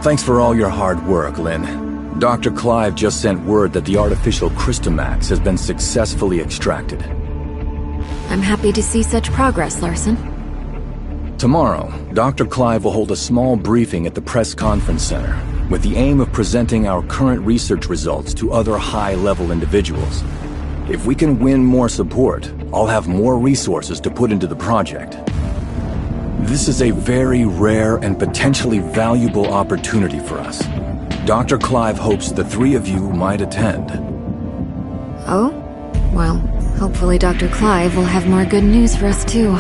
Thanks for all your hard work, Lynn. Dr. Clive just sent word that the artificial Crystamax has been successfully extracted. I'm happy to see such progress, Larson. Tomorrow, Dr. Clive will hold a small briefing at the press conference center with the aim of presenting our current research results to other high-level individuals. If we can win more support, I'll have more resources to put into the project. This is a very rare and potentially valuable opportunity for us. Dr. Clive hopes the three of you might attend. Oh? Well, hopefully Dr. Clive will have more good news for us too.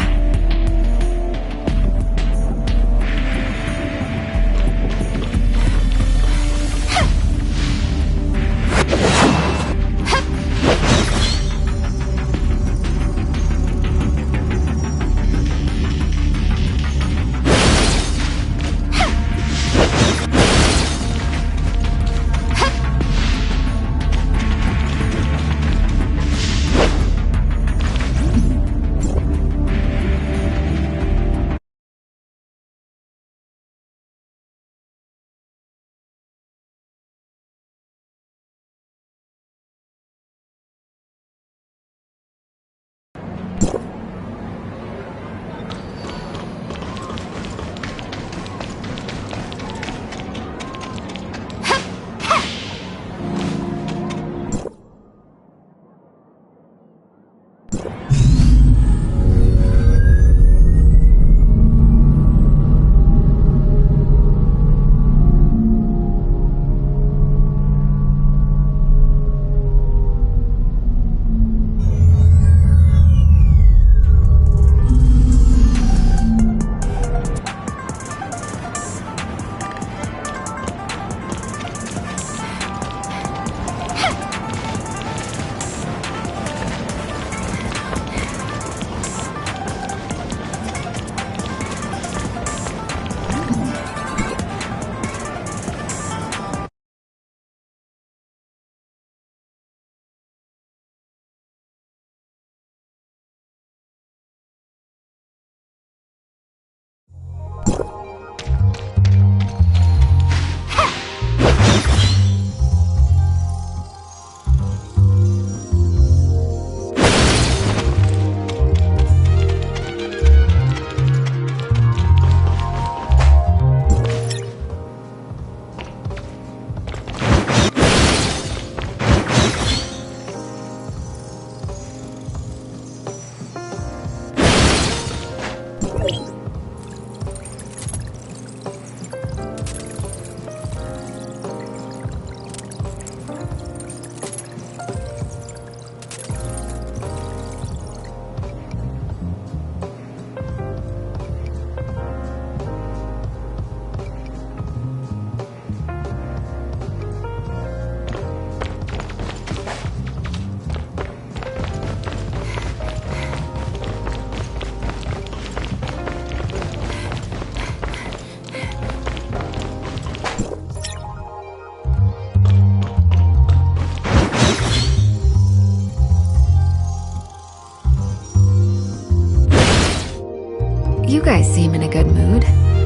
You guys seem in a good mood.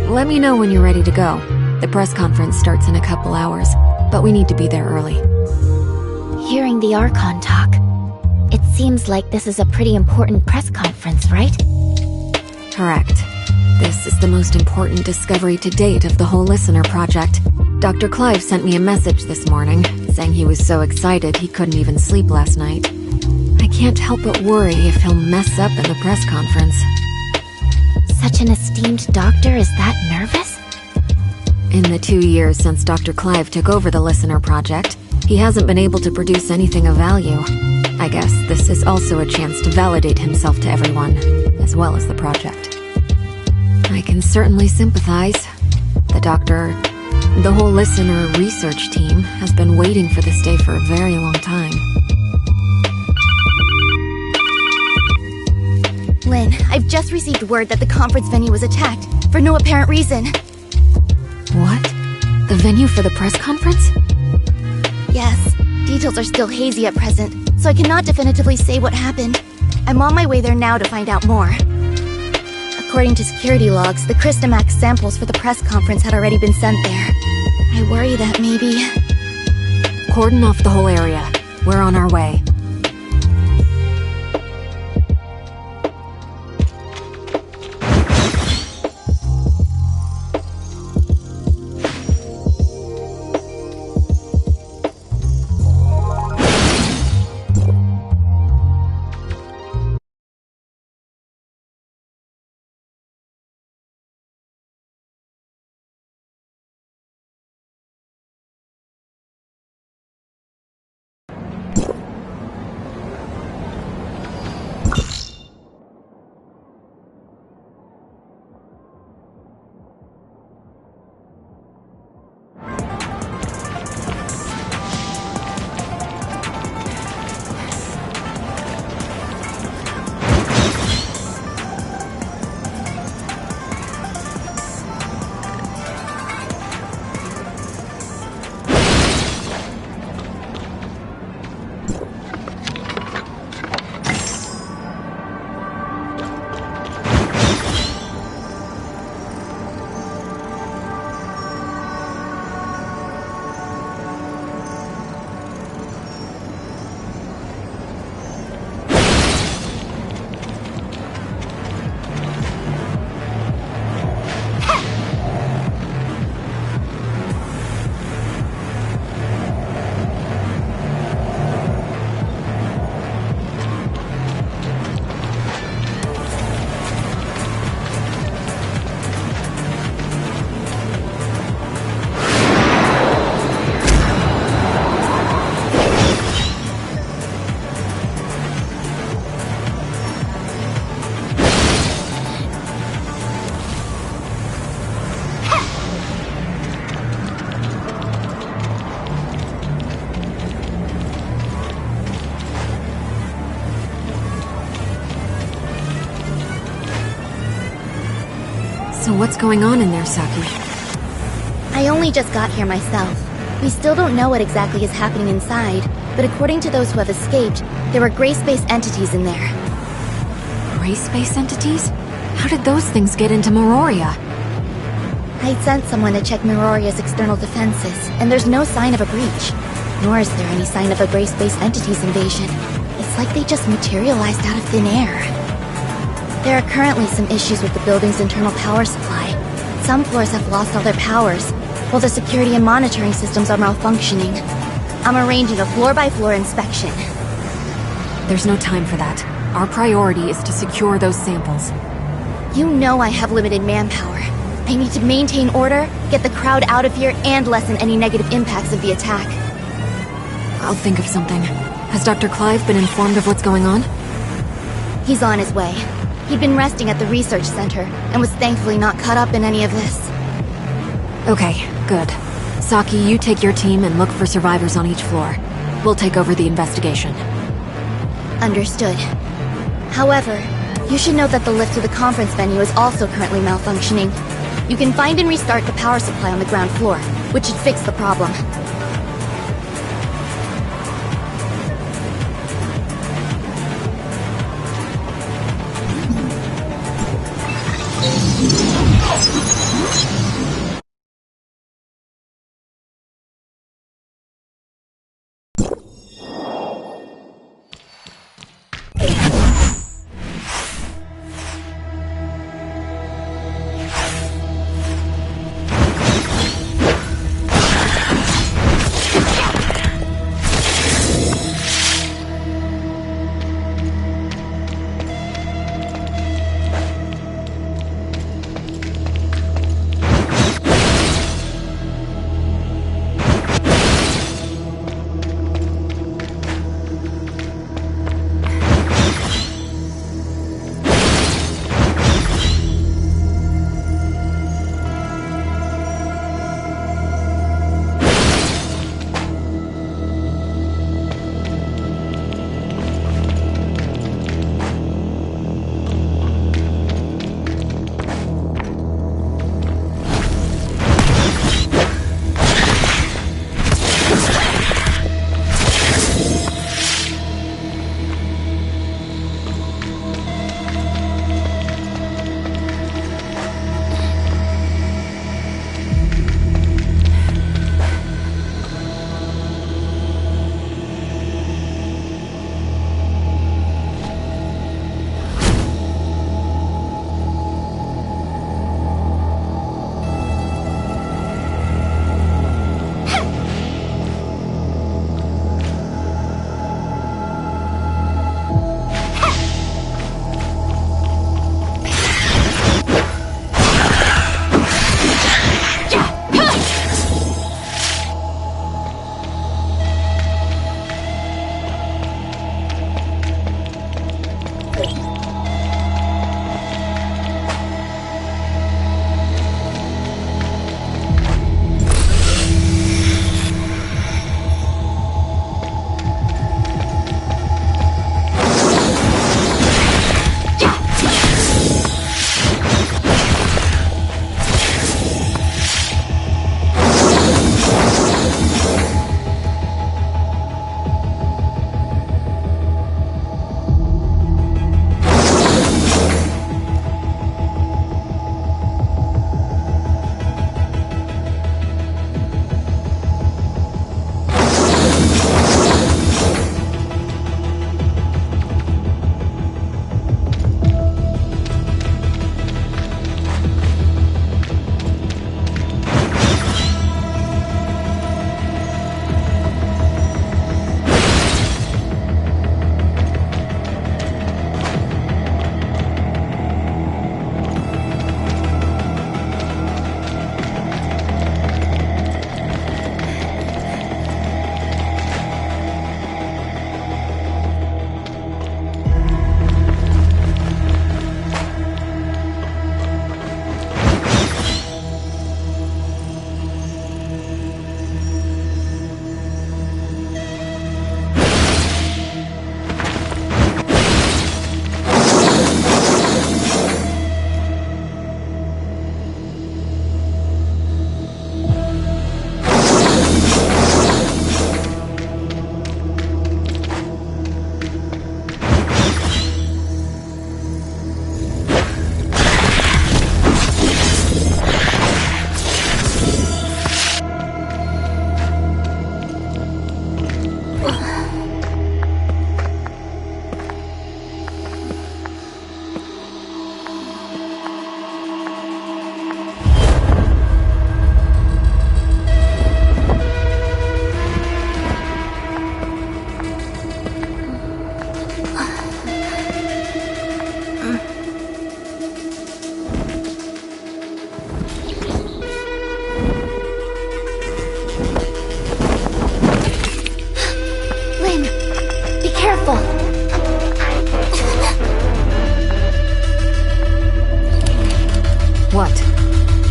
Let me know when you're ready to go. The press conference starts in a couple hours, but we need to be there early. Hearing the Archon talk, it seems like this is a pretty important press conference, right? Correct. This is the most important discovery to date of the whole Listener project. Dr. Clive sent me a message this morning, saying he was so excited he couldn't even sleep last night. I can't help but worry if he'll mess up in the press conference. Such an esteemed doctor is that nervous? In the 2 years since Dr. Clive took over the Listener project, he hasn't been able to produce anything of value. I guess this is also a chance to validate himself to everyone, as well as the project. I can certainly sympathize. The doctor, the whole listener research team has been waiting for this day for a very long time. Lynn, I've just received word that the conference venue was attacked, for no apparent reason. What? The venue for the press conference? Yes, details are still hazy at present, so I cannot definitively say what happened. I'm on my way there now to find out more. According to security logs, the Crystamax samples for the press conference had already been sent there. I worry that maybe... Cordon off the whole area. We're on our way. So what's going on in there, Saki? I only just got here myself. We still don't know what exactly is happening inside, but according to those who have escaped, there were gray space entities in there. Gray space entities? How did those things get into Mororia? I'd sent someone to check Miroria's external defenses, and there's no sign of a breach. Nor is there any sign of a gray space entities invasion. It's like they just materialized out of thin air. There are currently some issues with the building's internal power supply. Some floors have lost all their powers, while the security and monitoring systems are malfunctioning. I'm arranging a floor-by-floor inspection. There's no time for that. Our priority is to secure those samples. You know I have limited manpower. I need to maintain order, get the crowd out of here, and lessen any negative impacts of the attack. I'll think of something. Has Dr. Clive been informed of what's going on? He's on his way. He'd been resting at the research center, and was thankfully not caught up in any of this. Okay, good. Saki, you take your team and look for survivors on each floor. We'll take over the investigation. Understood. However, you should note that the lift to the conference venue is also currently malfunctioning. You can find and restart the power supply on the ground floor, which should fix the problem.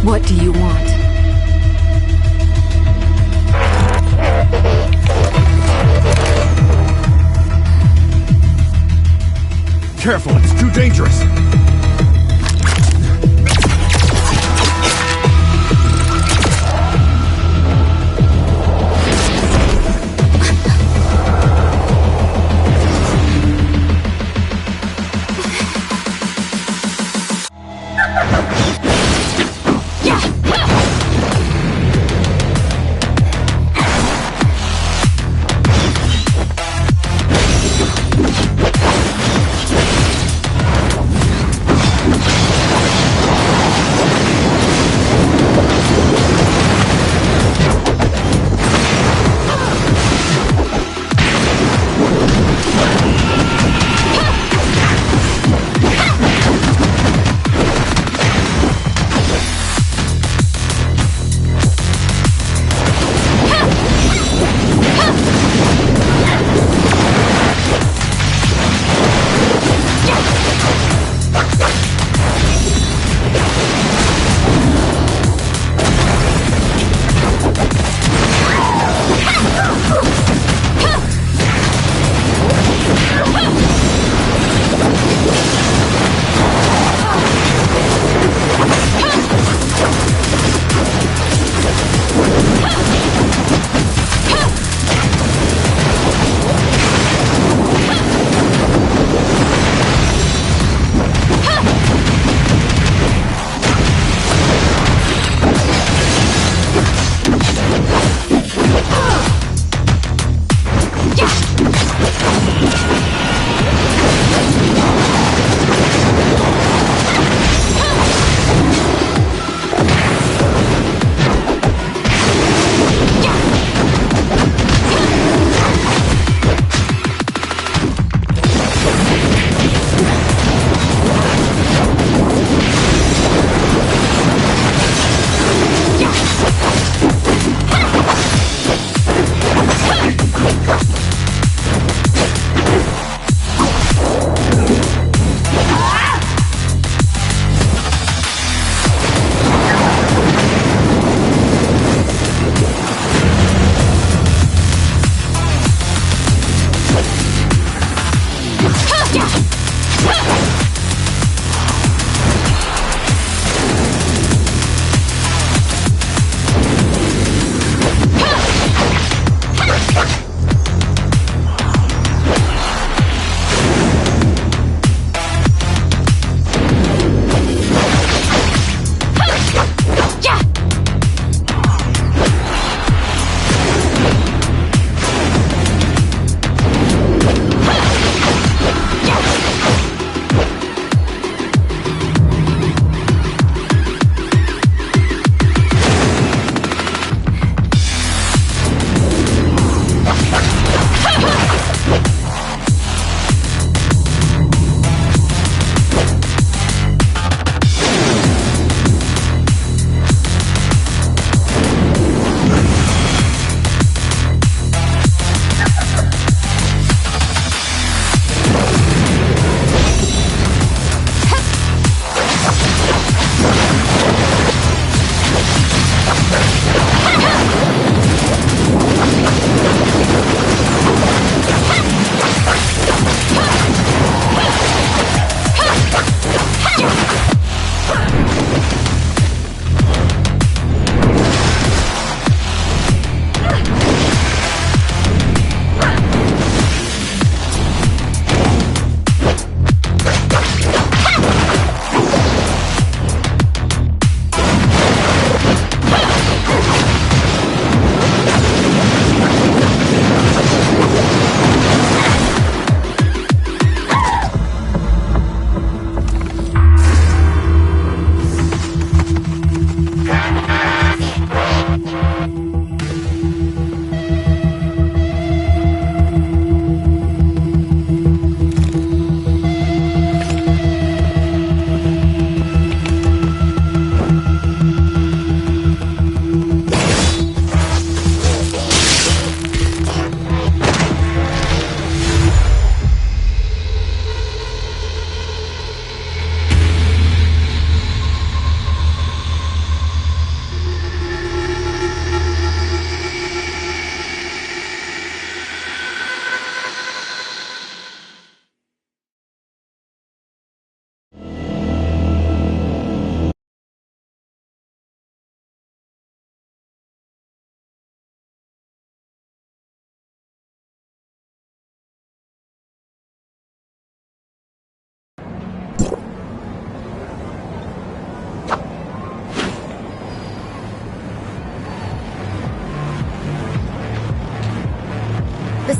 What do you want? Careful, it's too dangerous!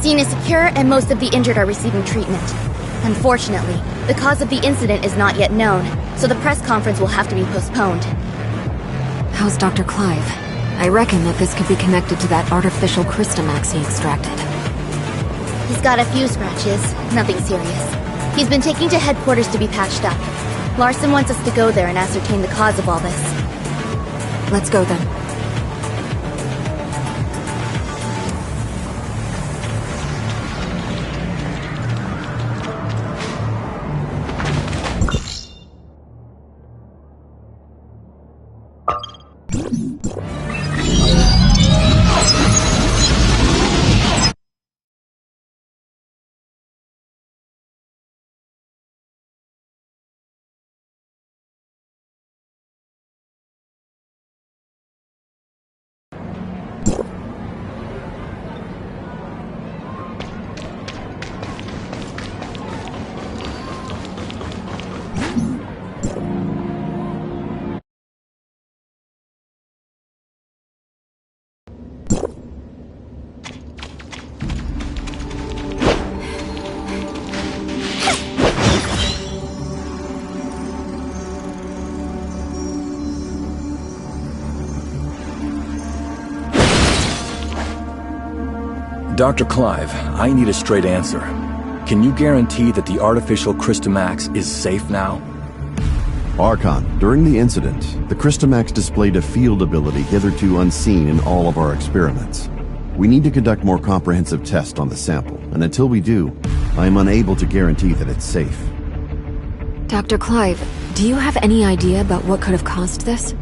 scene is secure and most of the injured are receiving treatment. Unfortunately, the cause of the incident is not yet known, so the press conference will have to be postponed. How's Dr. Clive? I reckon that this could be connected to that artificial Crystamax he extracted. He's got a few scratches, nothing serious. He's been taken to headquarters to be patched up. Larson wants us to go there and ascertain the cause of all this. Let's go then. Dr. Clive, I need a straight answer. Can you guarantee that the artificial Crystamax is safe now? Archon, during the incident, the Crystamax displayed a field ability hitherto unseen in all of our experiments. We need to conduct more comprehensive tests on the sample, and until we do, I am unable to guarantee that it's safe. Dr. Clive, do you have any idea about what could have caused this?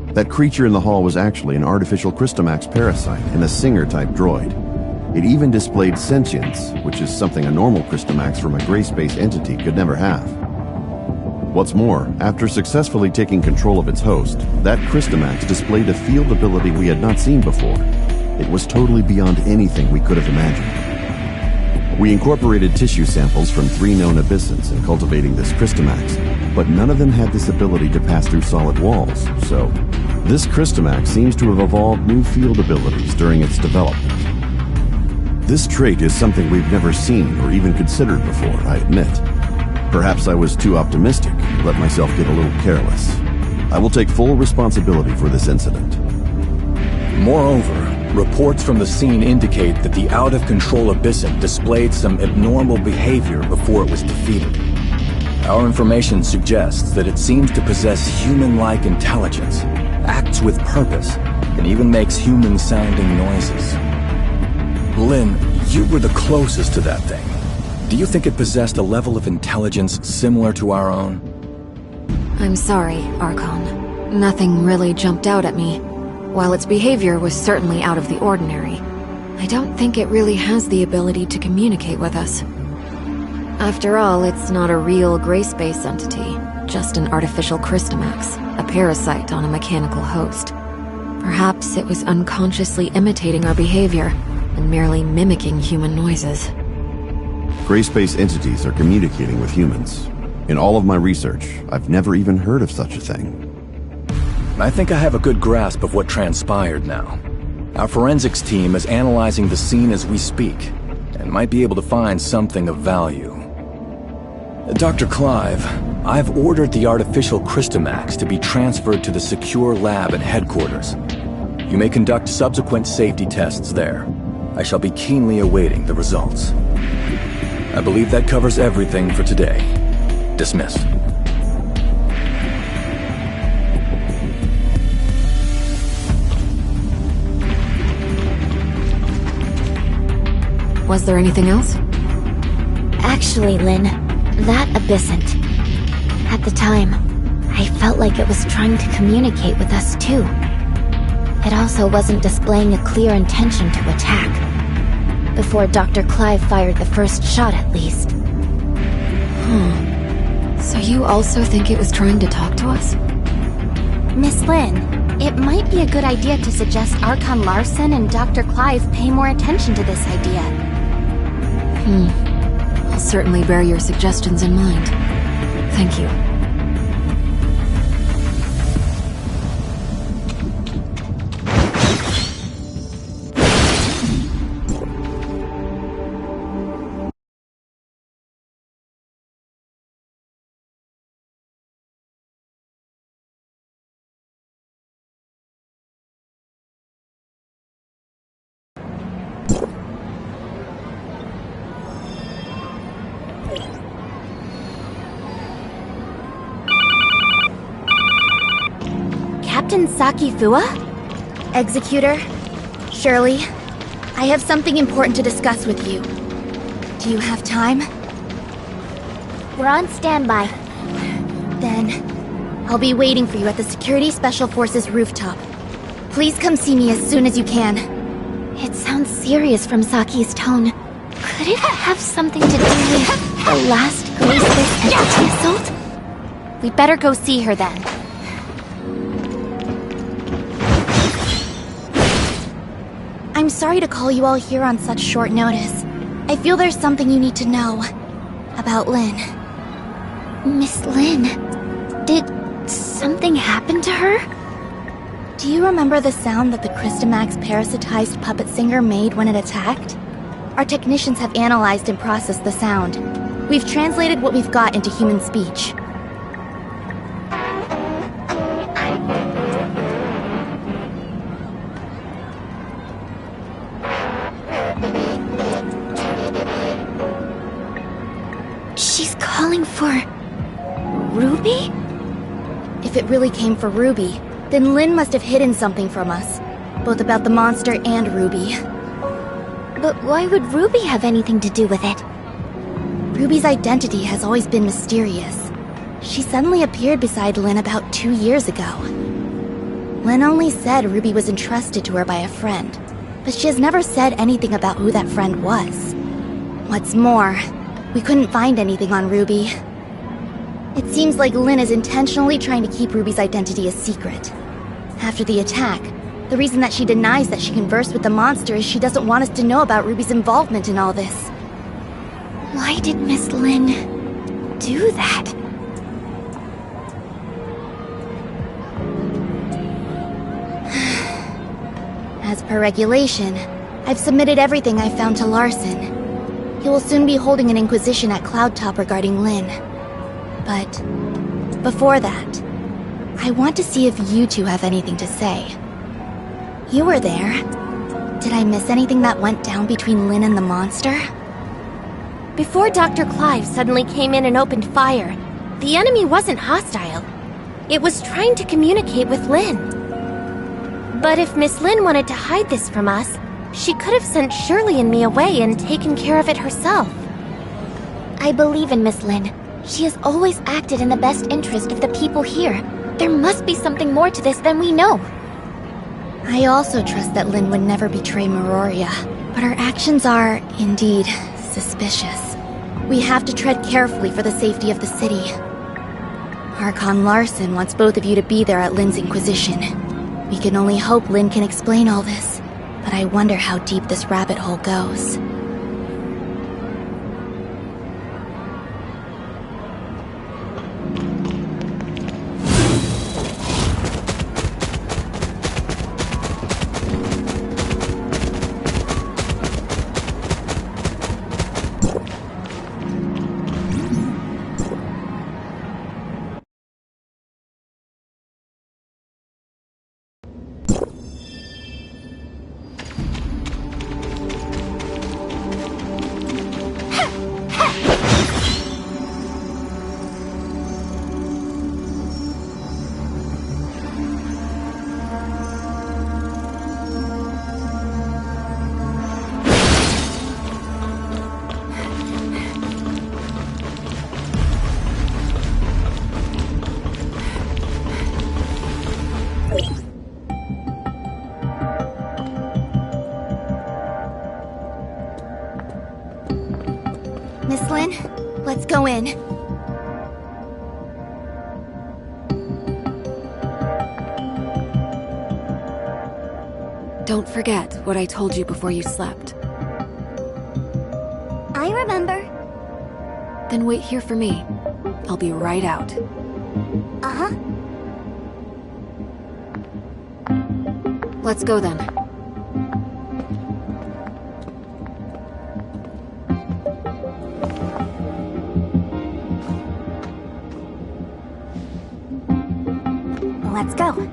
That creature in the hall was actually an artificial Crystamax parasite in a Singer-type droid. It even displayed sentience, which is something a normal Crystamax from a gray space entity could never have. What's more, after successfully taking control of its host, that Crystamax displayed a field ability we had not seen before. It was totally beyond anything we could have imagined. We incorporated tissue samples from 3 known abyssins in cultivating this Crystamax, but none of them had this ability to pass through solid walls, so this Crystamax seems to have evolved new field abilities during its development. This trait is something we've never seen or even considered before, I admit. Perhaps I was too optimistic, let myself get a little careless. I will take full responsibility for this incident. Moreover, reports from the scene indicate that the out-of-control Abyssin displayed some abnormal behavior before it was defeated. Our information suggests that it seems to possess human-like intelligence, acts with purpose, and even makes human-sounding noises. Lynn, you were the closest to that thing. Do you think it possessed a level of intelligence similar to our own? I'm sorry, Archon. Nothing really jumped out at me. While its behavior was certainly out of the ordinary, I don't think it really has the ability to communicate with us. After all, it's not a real gray space entity, just an artificial Crystamax, a parasite on a mechanical host. Perhaps it was unconsciously imitating our behavior and merely mimicking human noises. Gray space entities are communicating with humans. In all of my research, I've never even heard of such a thing. I think I have a good grasp of what transpired now. Our forensics team is analyzing the scene as we speak, and might be able to find something of value. Dr. Clive, I've ordered the artificial Crystamax to be transferred to the secure lab at headquarters. You may conduct subsequent safety tests there. I shall be keenly awaiting the results. I believe that covers everything for today. Dismiss. Was there anything else? Actually, Lynn, that abyssint. At the time, I felt like it was trying to communicate with us too. It also wasn't displaying a clear intention to attack. Before Dr. Clive fired the first shot, at least. So you also think it was trying to talk to us? Miss Lynn, it might be a good idea to suggest Archon Larson and Dr. Clive pay more attention to this idea. I'll certainly bear your suggestions in mind. Thank you. Captain Saki Fua? Executor? Shirley? I have something important to discuss with you. Do you have time? We're on standby. Then, I'll be waiting for you at the Security Special Forces rooftop. Please come see me as soon as you can. It sounds serious from Saki's tone. Could it have something to do with the last Grace-based entity assault? We'd better go see her then. I'm sorry to call you all here on such short notice. I feel there's something you need to know about Lynn. Miss Lynn, did something happen to her? Do you remember the sound that the Christomax parasitized puppet singer made when it attacked? Our technicians have analyzed and processed the sound. We've translated what we've got into human speech. She's calling for Ruby? If it really came for Ruby, then Lynn must have hidden something from us, both about the monster and Ruby. But why would Ruby have anything to do with it? Ruby's identity has always been mysterious. She suddenly appeared beside Lynn about 2 years ago. Lynn only said Ruby was entrusted to her by a friend, but she has never said anything about who that friend was. What's more, we couldn't find anything on Ruby. It seems like Lynn is intentionally trying to keep Ruby's identity a secret. After the attack, the reason that she denies that she conversed with the monster is she doesn't want us to know about Ruby's involvement in all this. Why did Miss Lynn do that? As per regulation, I've submitted everything I found to Larson. He will soon be holding an inquisition at Cloud Top regarding Lynn. But before that, I want to see if you two have anything to say. You were there. Did I miss anything that went down between Lynn and the monster? Before Dr. Clive suddenly came in and opened fire, the enemy wasn't hostile. It was trying to communicate with Lynn. But if Miss Lynn wanted to hide this from us, she could have sent Shirley and me away and taken care of it herself. I believe in Miss Lynn. She has always acted in the best interest of the people here. There must be something more to this than we know. I also trust that Lynn would never betray Meroria, but her actions are, indeed, suspicious. We have to tread carefully for the safety of the city. Archon Larson wants both of you to be there at Lynn's Inquisition. We can only hope Lynn can explain all this, but I wonder how deep this rabbit hole goes. Miss Lynn, let's go in. Don't forget what I told you before you slept. I remember. Then wait here for me. I'll be right out. Uh-huh. Let's go then. Let's go.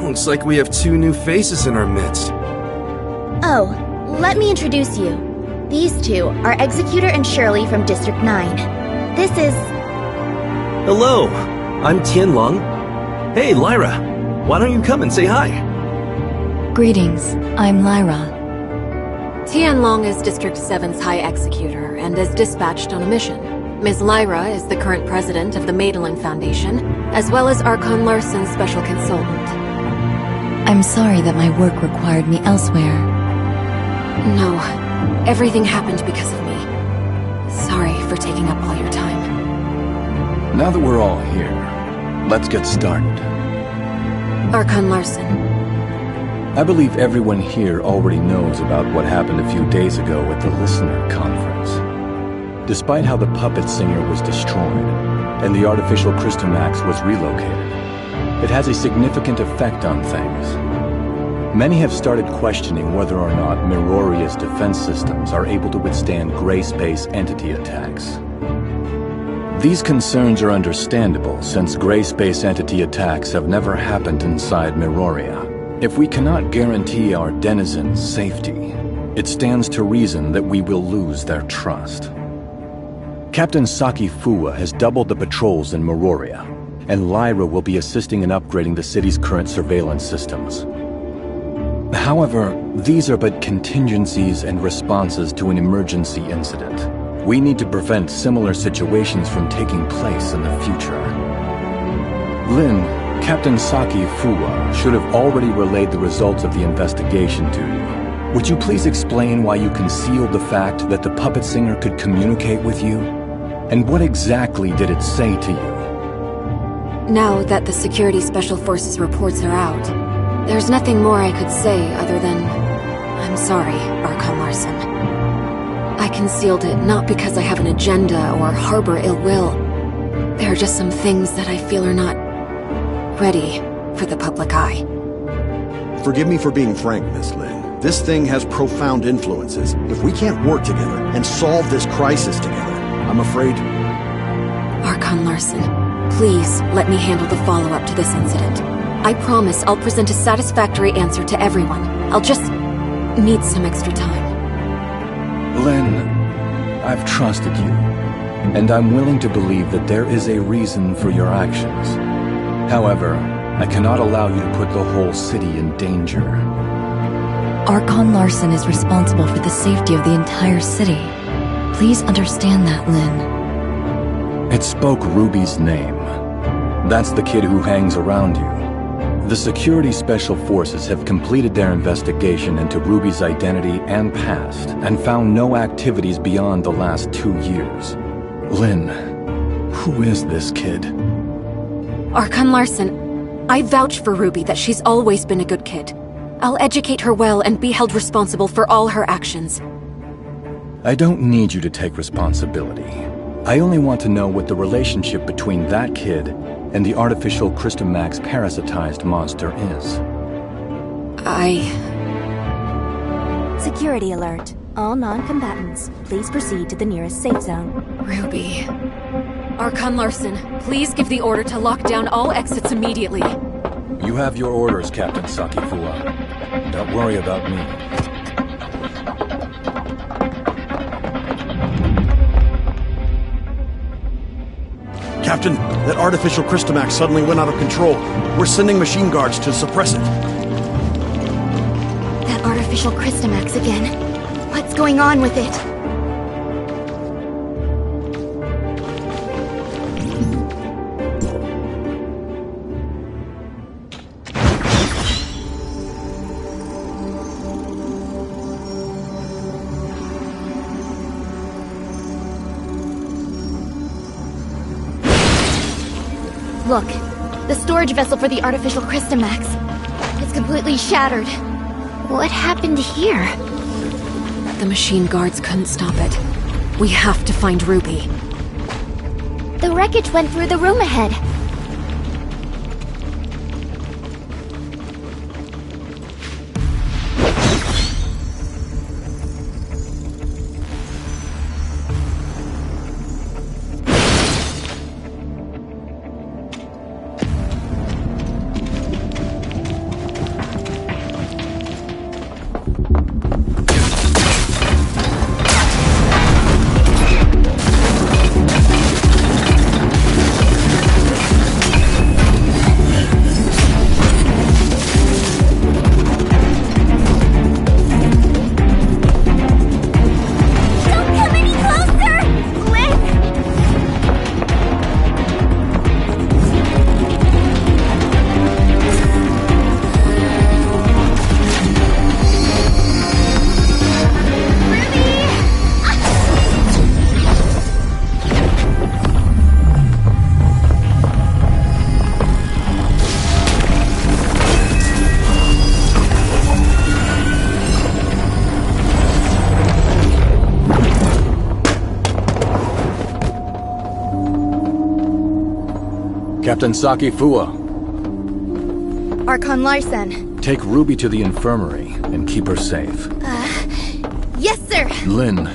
Looks like we have two new faces in our midst. Oh, let me introduce you. These two are Executor and Shirley from District 9. This is... Hello, I'm Tianlong. Hey, Lyra, why don't you come and say hi? Greetings, I'm Lyra. Tianlong is District 7's High Executor and is dispatched on a mission. Ms. Lyra is the current president of the Madeline Foundation, as well as Archon Larson's special consultant. I'm sorry that my work required me elsewhere. No, everything happened because of me. Sorry for taking up all your time. Now that we're all here, let's get started. Archon Larson. I believe everyone here already knows about what happened a few days ago at the Listener Conference. Despite how the puppet singer was destroyed, and the artificial Crystamax was relocated, it has a significant effect on things. Many have started questioning whether or not Miroria's defense systems are able to withstand gray space entity attacks. These concerns are understandable since gray space entity attacks have never happened inside Miroria. If we cannot guarantee our denizens' safety, it stands to reason that we will lose their trust. Captain Saki Fuwa has doubled the patrols in Miroria, and Lyra will be assisting in upgrading the city's current surveillance systems. However, these are but contingencies and responses to an emergency incident. We need to prevent similar situations from taking place in the future. Lin, Captain Saki Fuwa should have already relayed the results of the investigation to you. Would you please explain why you concealed the fact that the puppet singer could communicate with you? And what exactly did it say to you? Now that the Security Special Forces reports are out, there's nothing more I could say other than... I'm sorry, Archon Larson. I concealed it not because I have an agenda or harbor ill will. There are just some things that I feel are not ready for the public eye. Forgive me for being frank, Miss Lin. This thing has profound influences. If we can't work together and solve this crisis together, I'm afraid... Archon Larson, please let me handle the follow-up to this incident. I promise I'll present a satisfactory answer to everyone. I'll just need some extra time. Lin, I've trusted you, and I'm willing to believe that there is a reason for your actions. However, I cannot allow you to put the whole city in danger. Archon Larson is responsible for the safety of the entire city. Please understand that, Lin. It spoke Ruby's name. That's the kid who hangs around you. The Security Special Forces have completed their investigation into Ruby's identity and past, and found no activities beyond the last 2 years. Lin, who is this kid? Archon Larson, I vouch for Ruby that she's always been a good kid. I'll educate her well and be held responsible for all her actions. I don't need you to take responsibility. I only want to know what the relationship between that kid and the artificial Crystamax parasitized monster is. Security alert. All non-combatants, please proceed to the nearest safe zone. Ruby. Archon Larson, please give the order to lock down all exits immediately. You have your orders, Captain Saki Fuwa. Don't worry about me. Captain, that artificial Crystamax suddenly went out of control. We're sending machine guards to suppress it. That artificial Crystamax again. What's going on with it? Look, the storage vessel for the artificial Crystamax. It's completely shattered. What happened here? The machine guards couldn't stop it. We have to find Ruby. The wreckage went through the room ahead. Captain Saki Fua. Archon Larson. Take Ruby to the infirmary and keep her safe. Yes, sir! Lynn,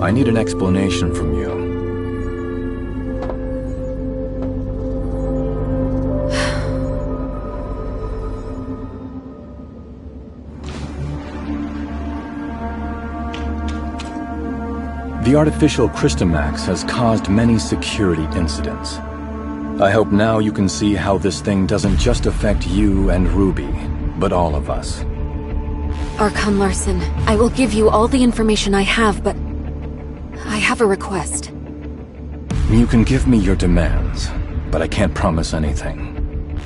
I need an explanation from you. The artificial Christomax has caused many security incidents. I hope now you can see how this thing doesn't just affect you and Ruby, but all of us. Archon Larson, I will give you all the information I have, but I have a request. You can give me your demands, but I can't promise anything.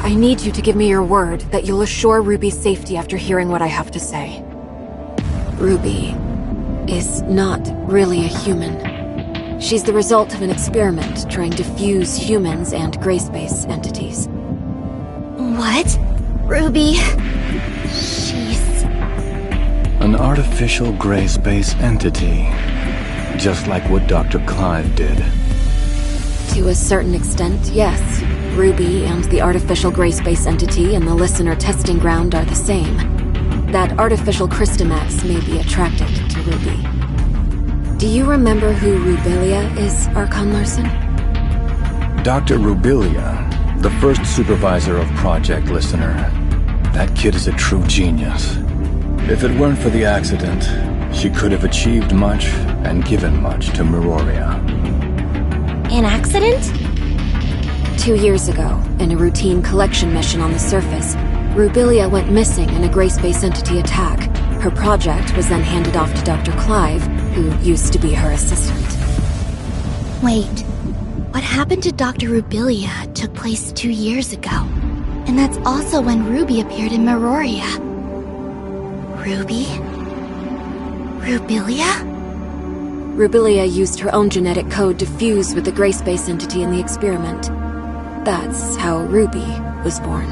I need you to give me your word that you'll assure Ruby's safety after hearing what I have to say. Ruby is not really a human. She's the result of an experiment trying to fuse humans and gray space entities. What? Ruby... she's... An artificial gray space entity. Just like what Dr. Clive did. To a certain extent, yes. Ruby and the artificial gray space entity in the listener testing ground are the same. That artificial Christomax may be attracted to Ruby. Do you remember who Rubilia is, Archon Larson? Dr. Rubilia, the first supervisor of Project Listener. That kid is a true genius. If it weren't for the accident, she could have achieved much and given much to Miroria. An accident? 2 years ago, in a routine collection mission on the surface, Rubilia went missing in a gray space entity attack. Her project was then handed off to Dr. Clive, who used to be her assistant. Wait, what happened to Dr. Rubilia took place 2 years ago. And that's also when Ruby appeared in Miroria. Ruby? Rubilia? Rubilia used her own genetic code to fuse with the gray space entity in the experiment. That's how Ruby was born.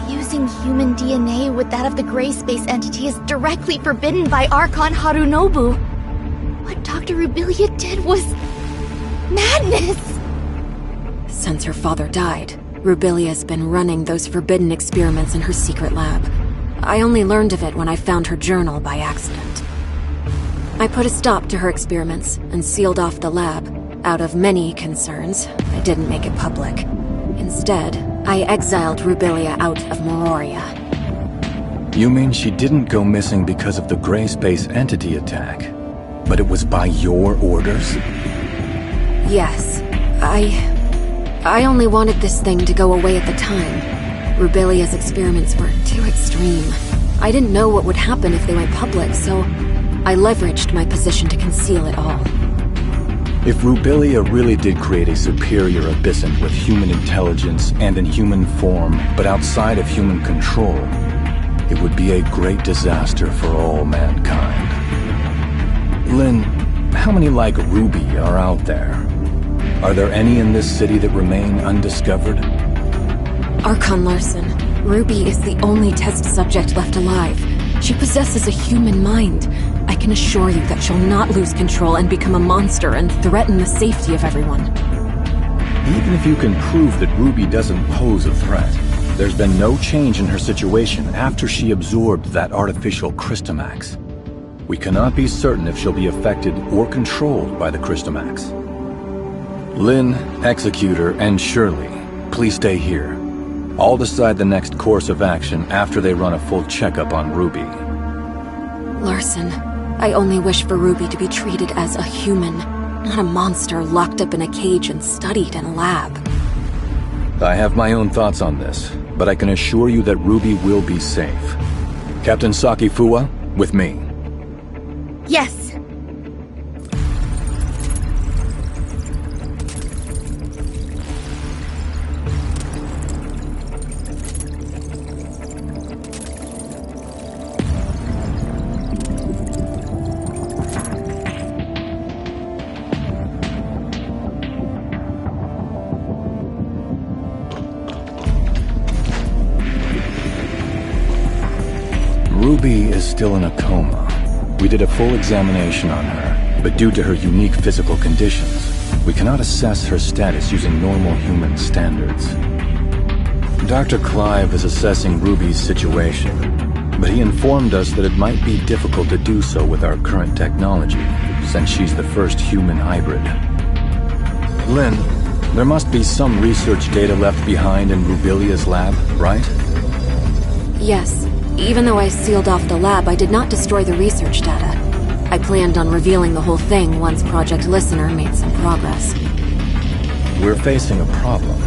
Using human DNA with that of the gray space entity is directly forbidden by Archon Harunobu. What Dr. Rubilia did was... madness! Since her father died, Rubilia's been running those forbidden experiments in her secret lab. I only learned of it when I found her journal by accident. I put a stop to her experiments and sealed off the lab. Out of many concerns, I didn't make it public. Instead, I exiled Rubilia out of Miroria. You mean she didn't go missing because of the gray space entity attack, but it was by your orders? Yes. I only wanted this thing to go away at the time. Rubilia's experiments were too extreme. I didn't know what would happen if they went public, so I leveraged my position to conceal it all. If Rubilia really did create a superior abyssant with human intelligence and in human form, but outside of human control, it would be a great disaster for all mankind. Lynn, how many like Ruby are out there? Are there any in this city that remain undiscovered? Archon Larson, Ruby is the only test subject left alive. She possesses a human mind. I can assure you that she'll not lose control and become a monster and threaten the safety of everyone. Even if you can prove that Ruby doesn't pose a threat, there's been no change in her situation after she absorbed that artificial Christomax. We cannot be certain if she'll be affected or controlled by the Christomax. Lynn, Executor, and Shirley, please stay here. I'll decide the next course of action after they run a full checkup on Ruby. Larson, I only wish for Ruby to be treated as a human, not a monster locked up in a cage and studied in a lab. I have my own thoughts on this, but I can assure you that Ruby will be safe. Captain Saki Fua, with me. Yes! Ruby is still in a coma. We did a full examination on her, but due to her unique physical conditions, We cannot assess her status using normal human standards. Dr. Clive is assessing Ruby's situation, but he informed us that it might be difficult to do so with our current technology, since she's the first human hybrid. Lynn, there must be some research data left behind in Rubilia's lab, right? Yes. Even though I sealed off the lab, I did not destroy the research data. I planned on revealing the whole thing once Project Listener made some progress. We're facing a problem,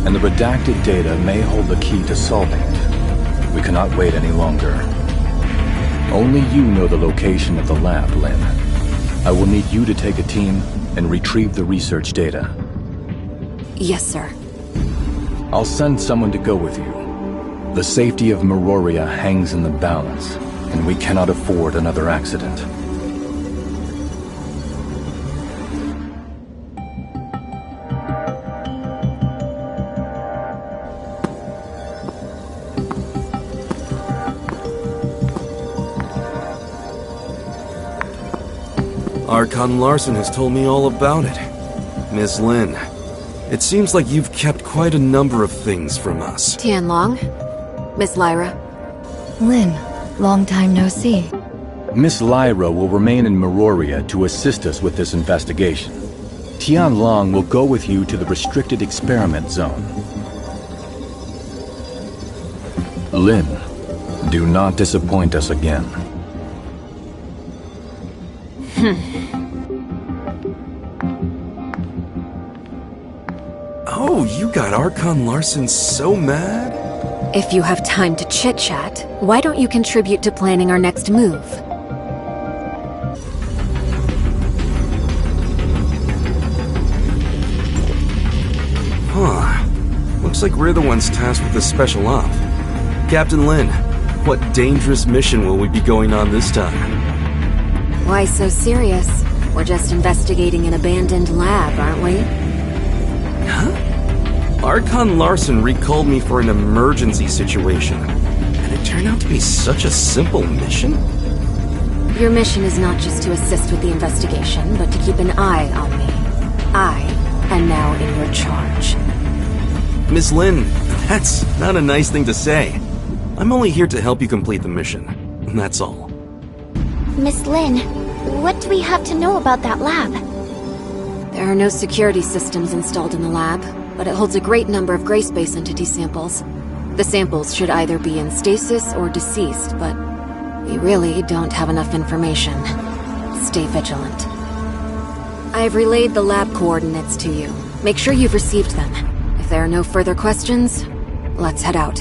and the redacted data may hold the key to solving it. We cannot wait any longer. Only you know the location of the lab, Lynn. I will need you to take a team and retrieve the research data. Yes, sir. I'll send someone to go with you. The safety of Meroria hangs in the balance, and we cannot afford another accident. Archon Larson has told me all about it. Miss Lin, it seems like you've kept quite a number of things from us. Tianlong? Miss Lyra? Lin, long time no see. Miss Lyra will remain in Meroria to assist us with this investigation. Tianlong will go with you to the restricted experiment zone. Lin, do not disappoint us again. Oh, you got Archon Larson so mad? If you have time to chit-chat, why don't you contribute to planning our next move? Huh. Looks like we're the ones tasked with this special op. Captain Lin, what dangerous mission will we be going on this time? Why so serious? We're just investigating an abandoned lab, aren't we? Huh? Archon Larson recalled me for an emergency situation, and it turned out to be such a simple mission? Your mission is not just to assist with the investigation, but to keep an eye on me. I am now in your charge. Miss Lin, that's not a nice thing to say. I'm only here to help you complete the mission, and that's all. Miss Lin, what do we have to know about that lab? There are no security systems installed in the lab, but it holds a great number of gray space entity samples. The samples should either be in stasis or deceased, but we really don't have enough information. Stay vigilant. I've relayed the lab coordinates to you. Make sure you've received them. If there are no further questions, let's head out.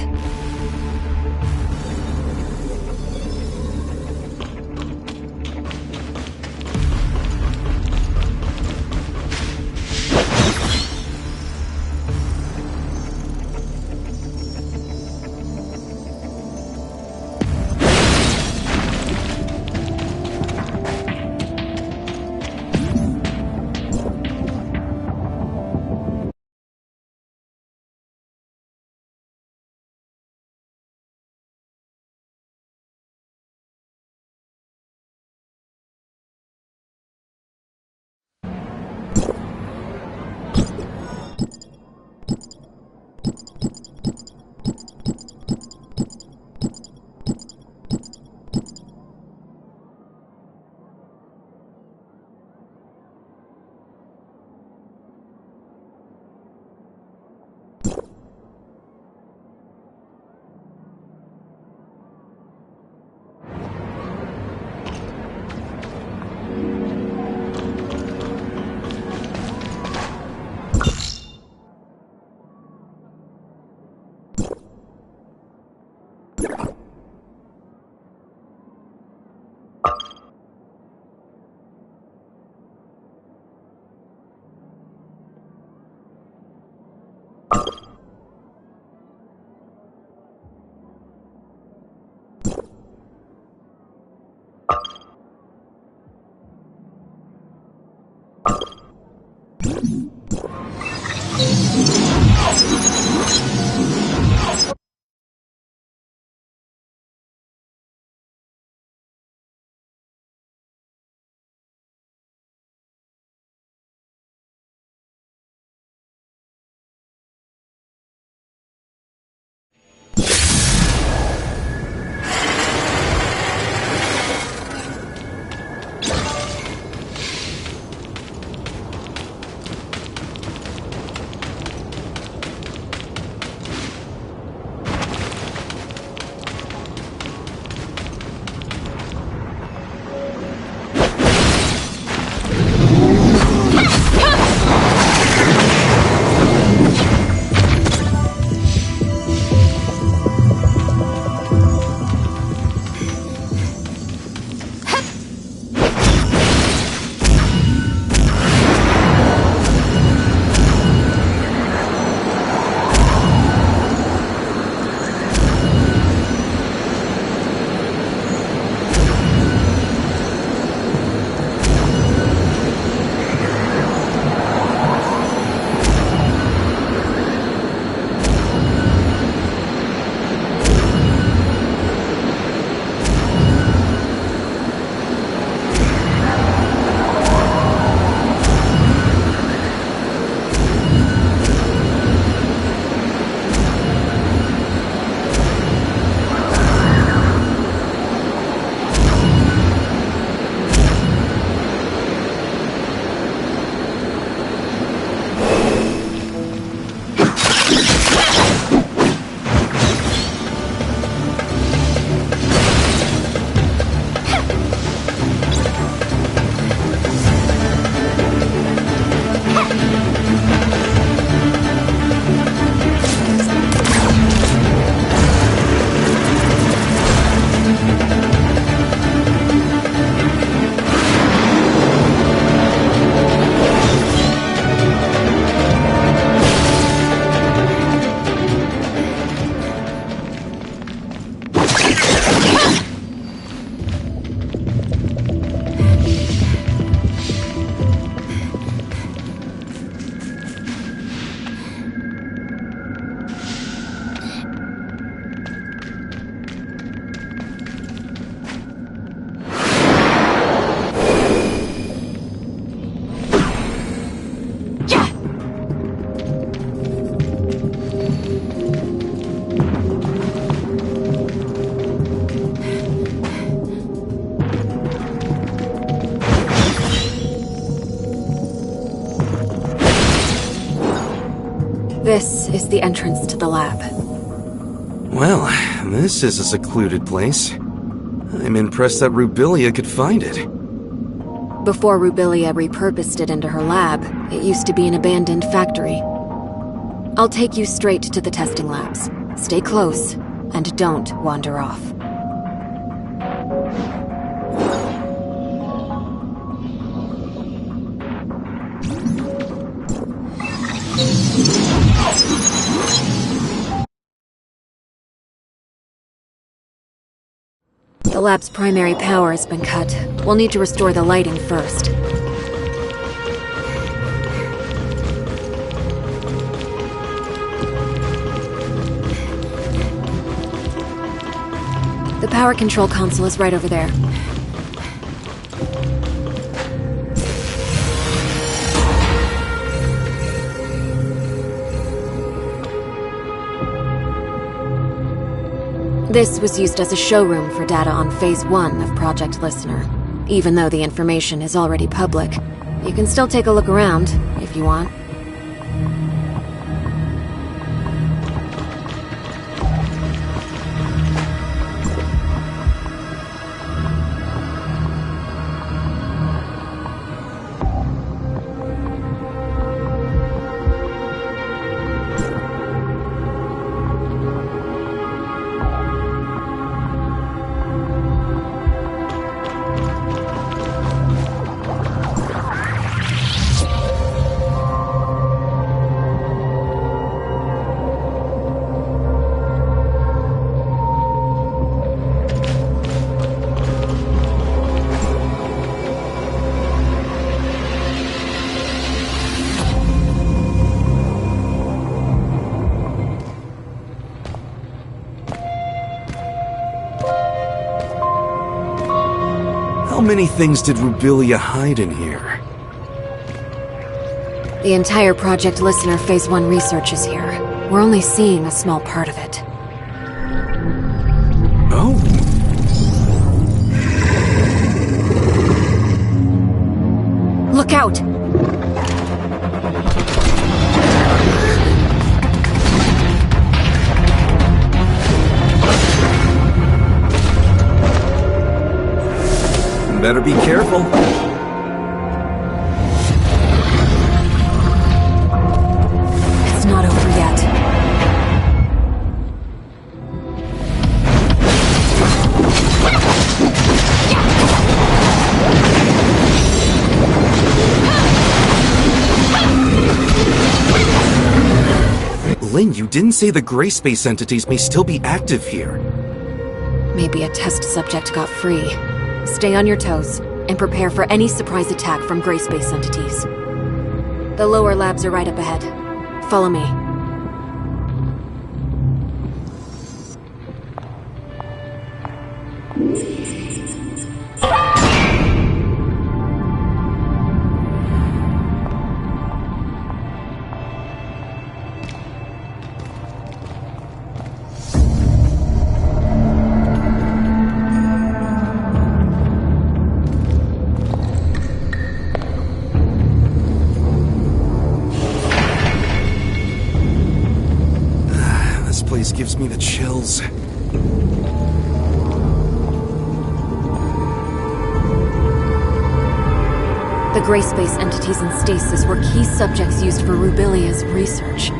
This is the entrance to the lab. Well, this is a secluded place. I'm impressed that Rubilia could find it. Before Rubilia repurposed it into her lab, it used to be an abandoned factory. I'll take you straight to the testing labs. Stay close, and don't wander off. The lab's primary power has been cut. We'll need to restore the lighting first. The power control console is right over there. This was used as a showroom for data on Phase 1 of Project Listener. Even though the information is already public, you can still take a look around, if you want. How many things did Rubilia hide in here? The entire Project Listener Phase 1 research is here. We're only seeing a small part of it. Oh. Look out! Better be careful. It's not over yet. Lynn, you didn't say the gray space entities may still be active here. Maybe a test subject got free. Stay on your toes, and prepare for any surprise attack from gray space entities. The lower labs are right up ahead. Follow me. This gives me the chills. The gray space entities in stasis were key subjects used for Rubilia's research.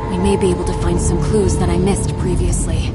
We may be able to find some clues that I missed previously.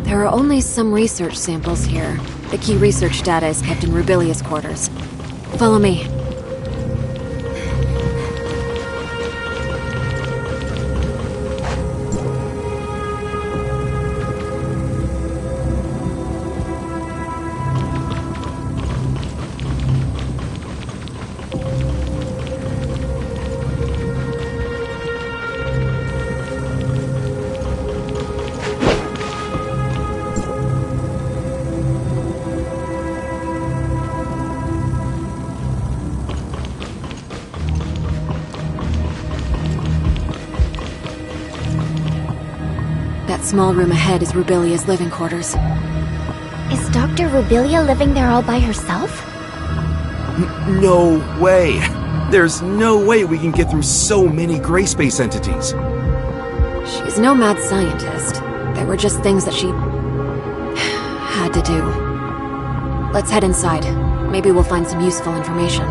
There are only some research samples here. The key research data is kept in Rubilia's quarters. Follow me. That small room ahead is Rubilia's living quarters. Is Dr. Rubilia living there all by herself? No way! There's no way we can get through so many gray space entities. She's no mad scientist. There were just things that she had to do. Let's head inside. Maybe we'll find some useful information.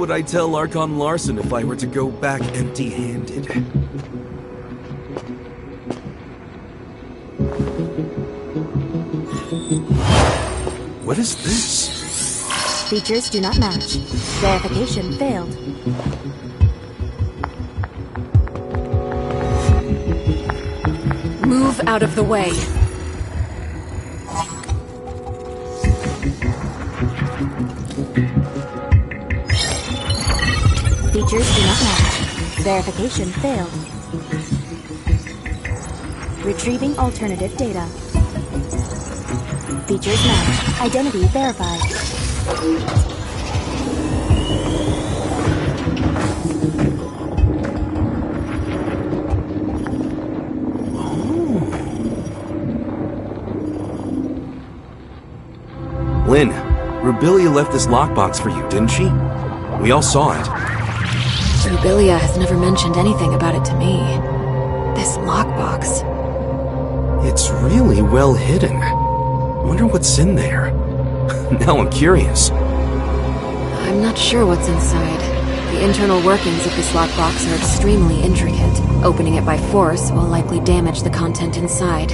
would I tell Archon Larson if I were to go back empty-handed? What is this? Features do not match. Verification failed. Move out of the way. Features do not match. Verification failed. Retrieving alternative data. Features match. Identity verified. Lynn, Rubilia left this lockbox for you, didn't she? We all saw it. Rubilia has never mentioned anything about it to me. This lockbox. It's really well hidden. Wonder what's in there. Now I'm curious. I'm not sure what's inside. The internal workings of this lockbox are extremely intricate. Opening it by force will likely damage the content inside.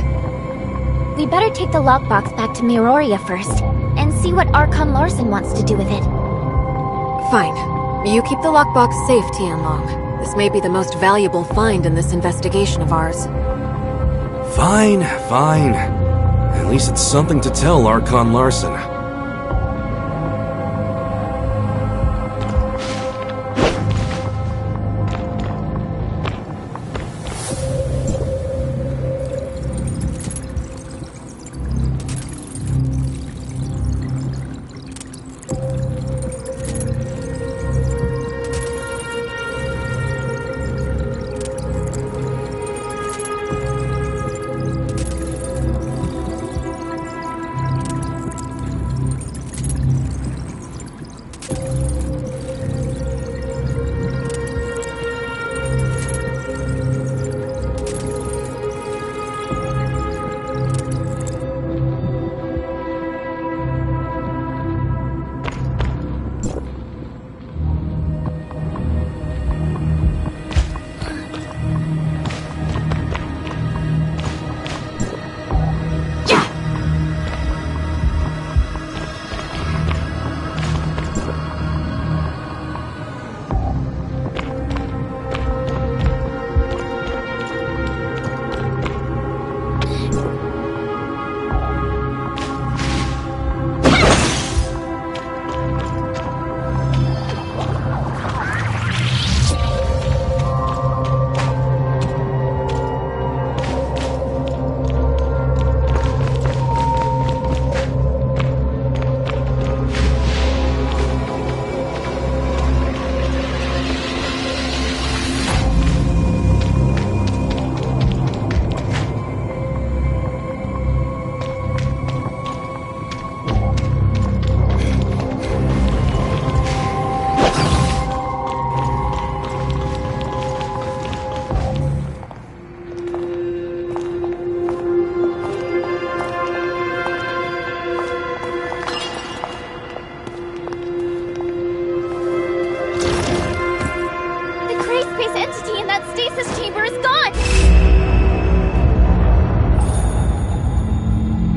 We better take the lockbox back to Miroria first, and see what Archon Larson wants to do with it. Fine. You keep the lockbox safe, Tianlong. This may be the most valuable find in this investigation of ours. Fine, fine. At least it's something to tell Archon Larson.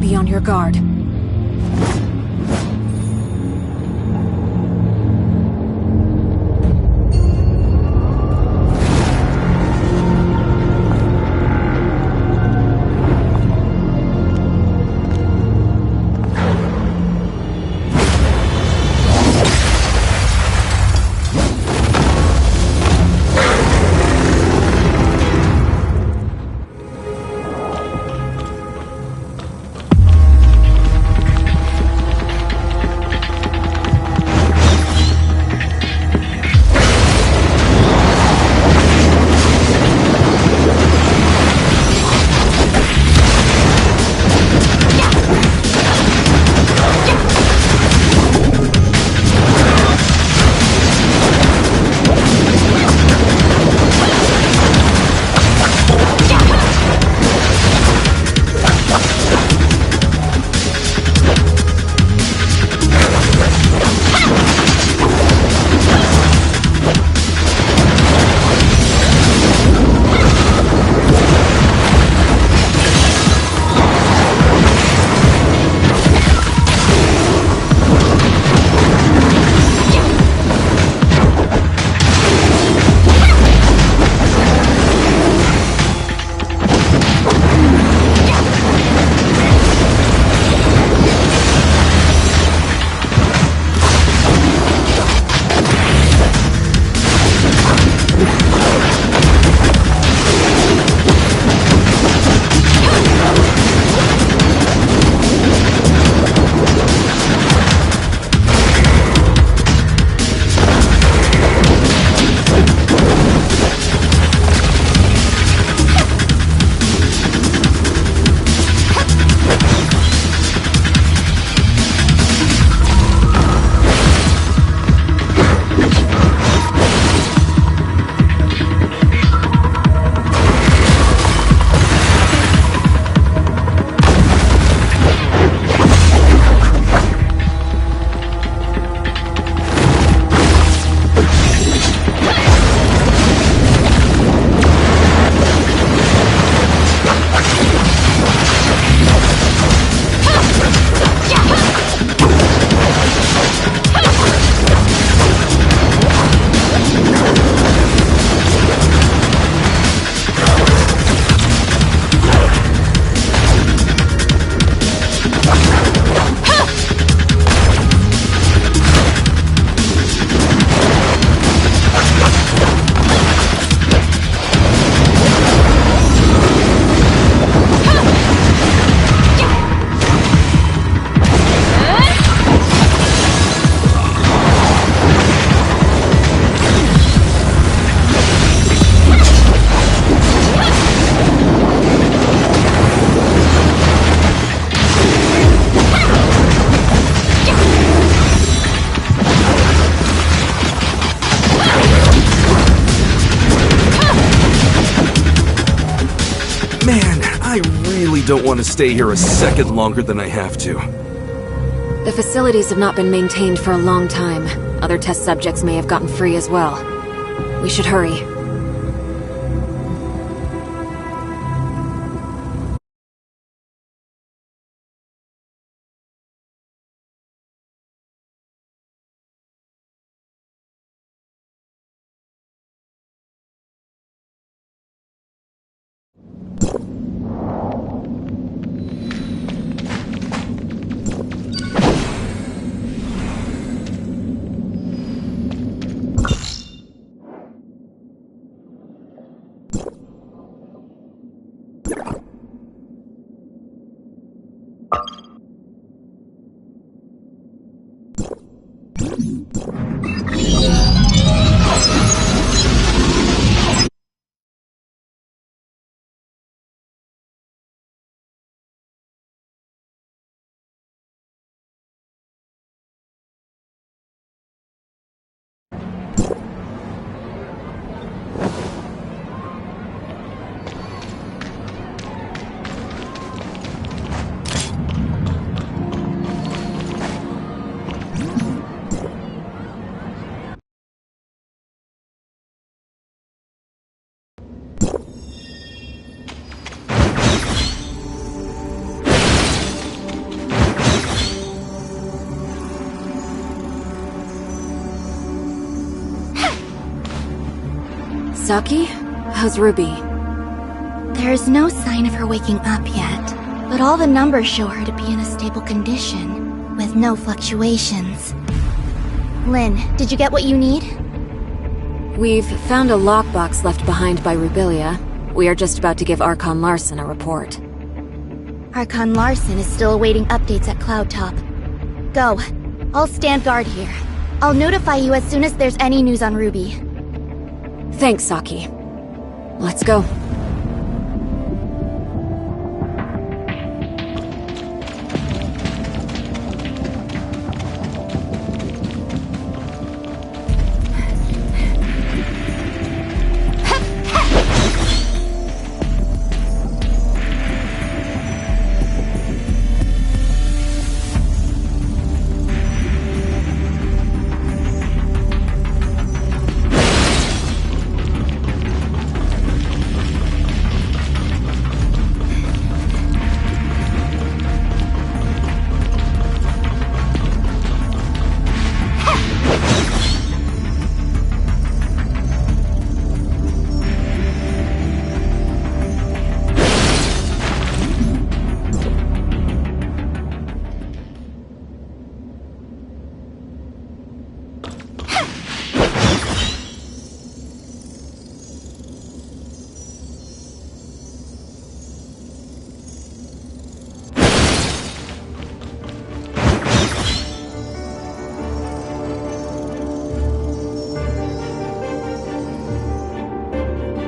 Be on your guard. Man, I really don't want to stay here a second longer than I have to. The facilities have not been maintained for a long time. Other test subjects may have gotten free as well. We should hurry. Saki? How's Ruby? There's no sign of her waking up yet, but all the numbers show her to be in a stable condition, with no fluctuations. Lynn, did you get what you need? We've found a lockbox left behind by Rubilia. We are just about to give Archon Larson a report. Archon Larson is still awaiting updates at Cloud Top. Go. I'll stand guard here. I'll notify you as soon as there's any news on Ruby. Thanks, Saki. Let's go.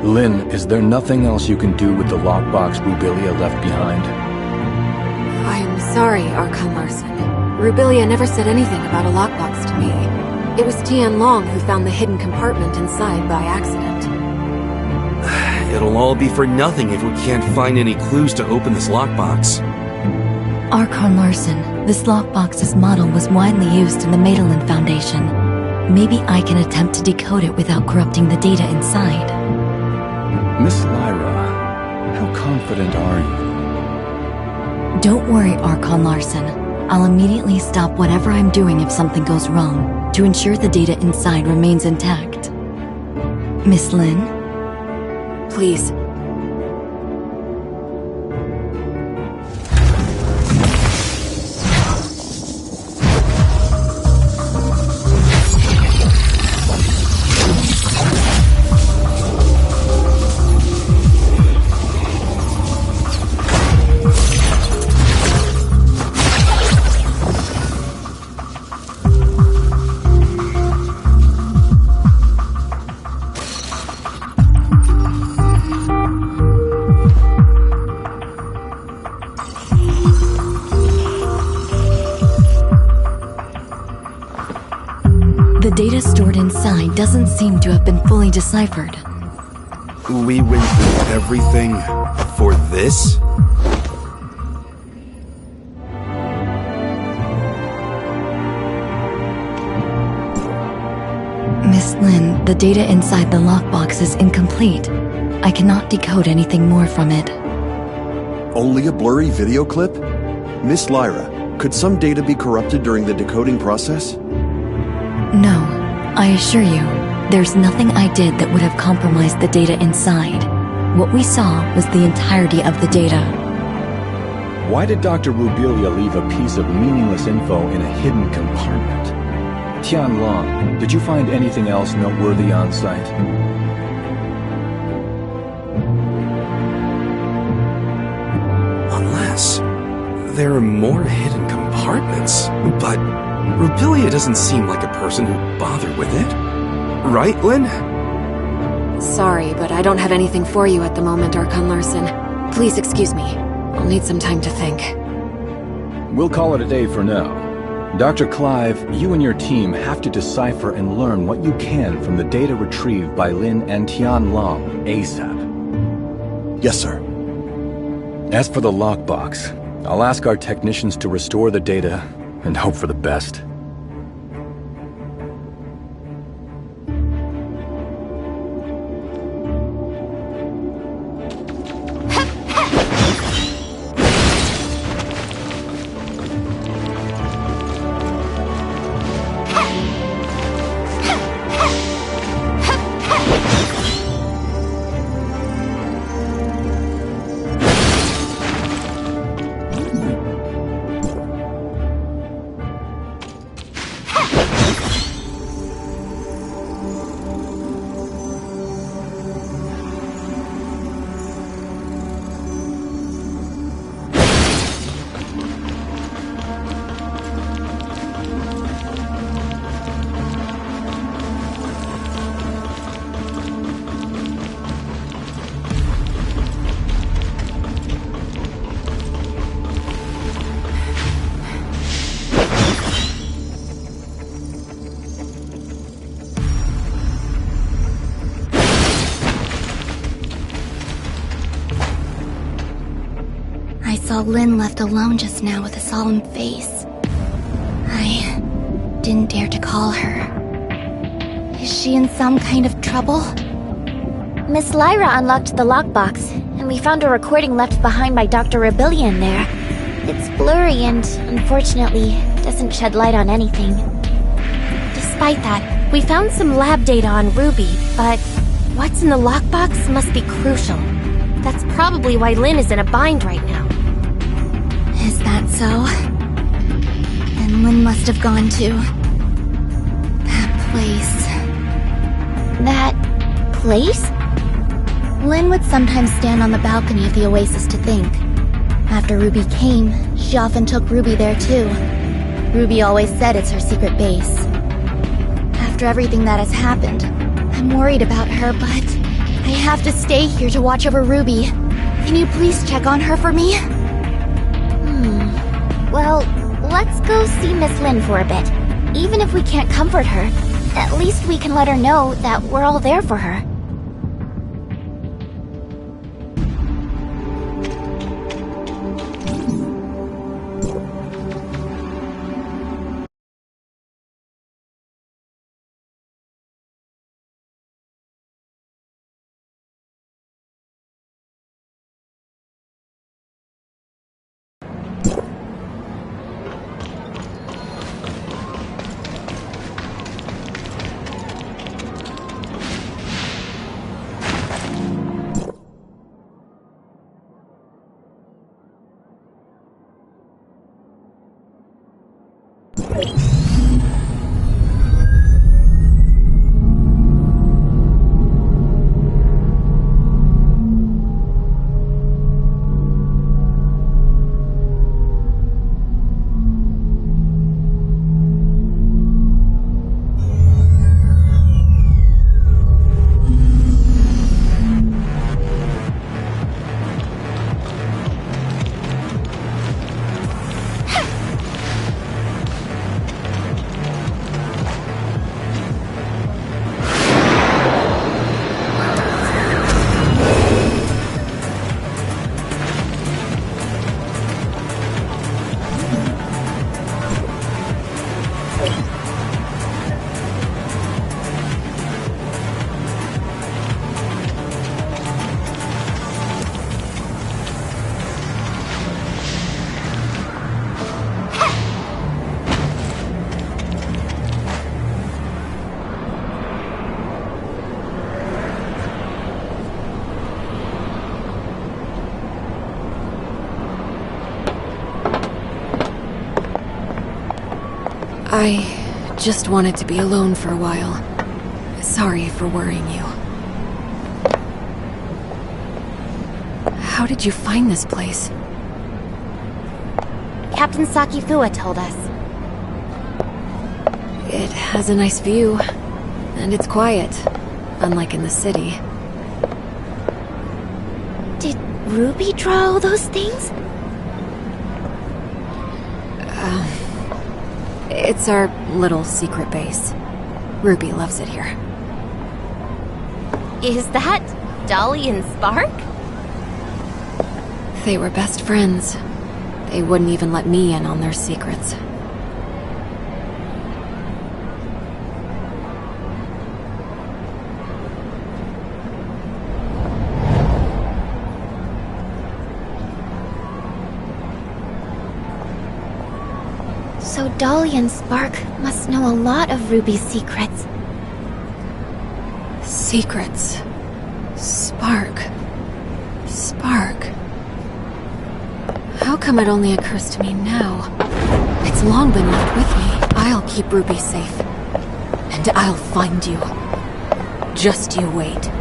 Lynn, is there nothing else you can do with the lockbox Rubilia left behind? I'm sorry, Archon Larson. Rubilia never said anything about a lockbox to me. It was Tian Long who found the hidden compartment inside by accident. It'll all be for nothing if we can't find any clues to open this lockbox. Archon Larson, this lockbox's model was widely used in the Madeline Foundation. Maybe I can attempt to decode it without corrupting the data inside. Miss Lyra, how confident are you? Don't worry, Archon Larson. I'll immediately stop whatever I'm doing if something goes wrong, to ensure the data inside remains intact. Miss Lynn? Please. The data stored inside doesn't seem to have been fully deciphered. We went through everything for this? Miss Lin, the data inside the lockbox is incomplete. I cannot decode anything more from it. Only a blurry video clip? Miss Lyra, could some data be corrupted during the decoding process? No, I assure you, there's nothing I did that would have compromised the data inside. What we saw was the entirety of the data. Why did Dr. Rubilia leave a piece of meaningless info in a hidden compartment? Tianlong, did you find anything else noteworthy on site? Unless there are more hidden compartments. But Rubilia doesn't seem like a person who'd bother with it. Right, Lin? Sorry, but I don't have anything for you at the moment, Archon Larson. Please excuse me. I'll need some time to think. We'll call it a day for now. Dr. Clive, you and your team have to decipher and learn what you can from the data retrieved by Lin and Tianlong ASAP. Yes, sir. As for the lockbox, I'll ask our technicians to restore the data and hope for the best. I saw Lin left alone just now with a solemn face. I didn't dare to call her. Is she in some kind of trouble? Miss Lyra unlocked the lockbox, and we found a recording left behind by Dr. Rubilia in there. It's blurry and, unfortunately, doesn't shed light on anything. Despite that, we found some lab data on Ruby, but what's in the lockbox must be crucial. That's probably why Lin is in a bind right now. Is that so? Then Lin must have gone to... that place. That place? Lin would sometimes stand on the balcony of the oasis to think. After Ruby came, she often took Ruby there too. Ruby always said it's her secret base. After everything that has happened, I'm worried about her, but I have to stay here to watch over Ruby. Can you please check on her for me? Well, let's go see Miss Lin for a bit. Even if we can't comfort her, at least we can let her know that we're all there for her. I just wanted to be alone for a while. Sorry for worrying you. How did you find this place? Captain Sakifua told us. It has a nice view, and it's quiet, unlike in the city. Did Ruby draw all those things? It's our little secret base. Ruby loves it here. Is that Dolly and Spark? They were best friends. They wouldn't even let me in on their secrets. So Dolly and Spark must know a lot of Ruby's secrets. Secrets. Spark. How come it only occurs to me now? It's long been left with me. I'll keep Ruby safe. And I'll find you. Just you wait.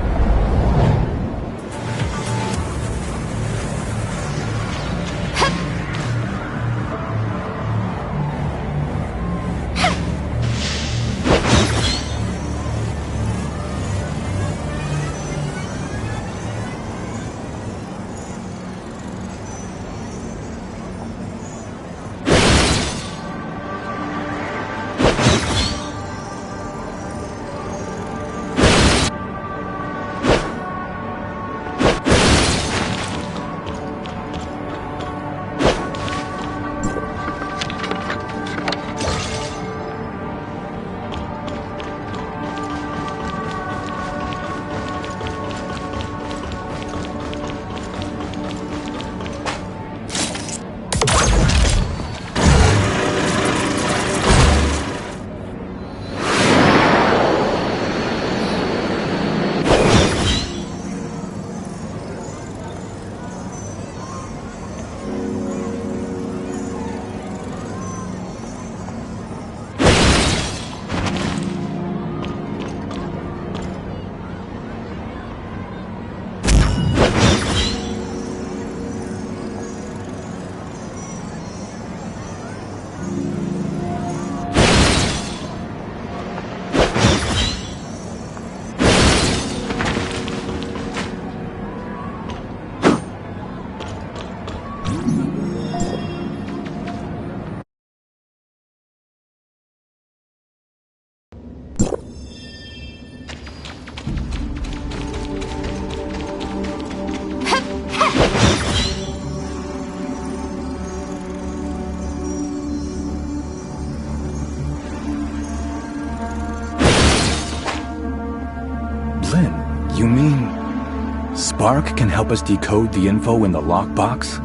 You mean Spark can help us decode the info in the lockbox?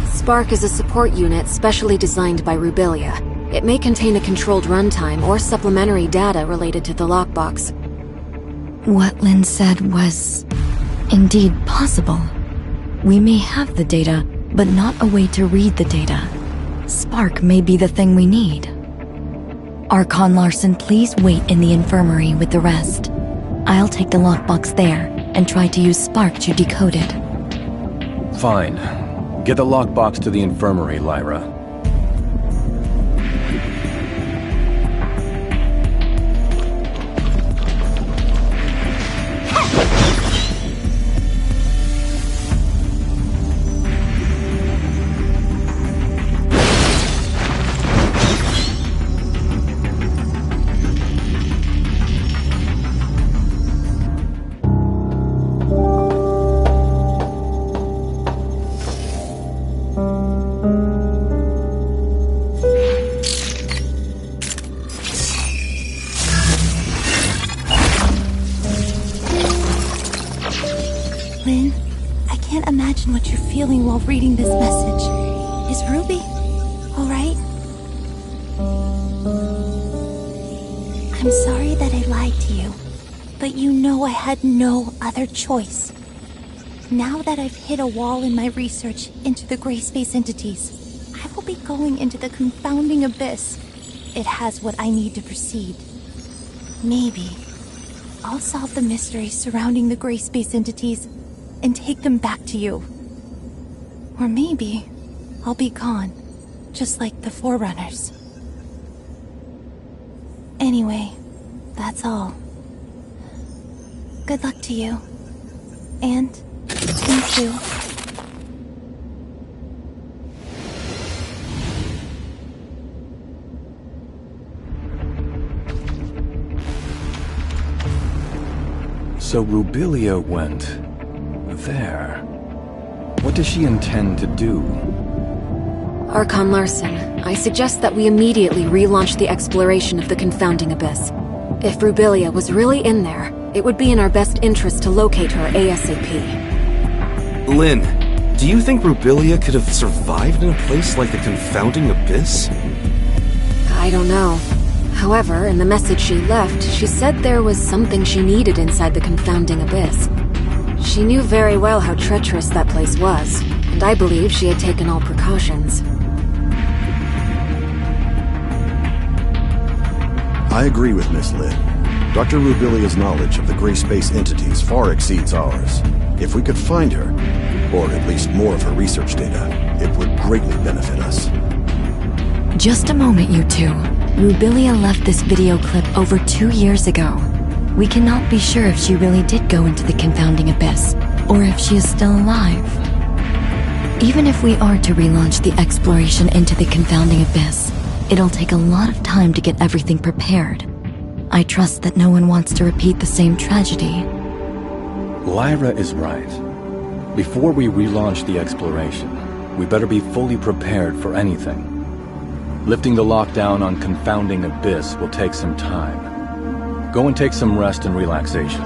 Spark is a support unit specially designed by Rubilia. It may contain a controlled runtime or supplementary data related to the lockbox. What Lynn said was indeed possible. We may have the data, but not a way to read the data. Spark may be the thing we need. Archon Larson, please wait in the infirmary with the rest. I'll take the lockbox there and try to use Spark to decode it. Fine. Get the lockbox to the infirmary, Lyra. Lynn, I can't imagine what you're feeling while reading this message. Is Ruby alright? I'm sorry that I lied to you, but you know I had no other choice. Now that I've hit a wall in my research into the gray space entities, I will be going into the confounding abyss. it has what I need to proceed. Maybe I'll solve the mysteries surrounding the gray space entities and take them back to you. Or maybe I'll be gone, just like the Forerunners. Anyway, that's all. Good luck to you. And me too. So Rubilia went there. What does she intend to do? Archon Larson, I suggest that we immediately relaunch the exploration of the Confounding Abyss. If Rubilia was really in there, it would be in our best interest to locate her ASAP. Lynn, do you think Rubilia could have survived in a place like the Confounding Abyss? I don't know. However, in the message she left, she said there was something she needed inside the Confounding Abyss. She knew very well how treacherous that place was, and I believe she had taken all precautions. I agree with Miss Lin. Dr. Rubilia's knowledge of the gray space entities far exceeds ours. If we could find her, or at least more of her research data, it would greatly benefit us. Just a moment, you two. Rubilia left this video clip over 2 years ago. We cannot be sure if she really did go into the Confounding Abyss, or if she is still alive. Even if we are to relaunch the exploration into the Confounding Abyss, it'll take a lot of time to get everything prepared. I trust that no one wants to repeat the same tragedy. Lyra is right. Before we relaunch the exploration, we better be fully prepared for anything. Lifting the lockdown on Confounding Abyss will take some time. Go and take some rest and relaxation.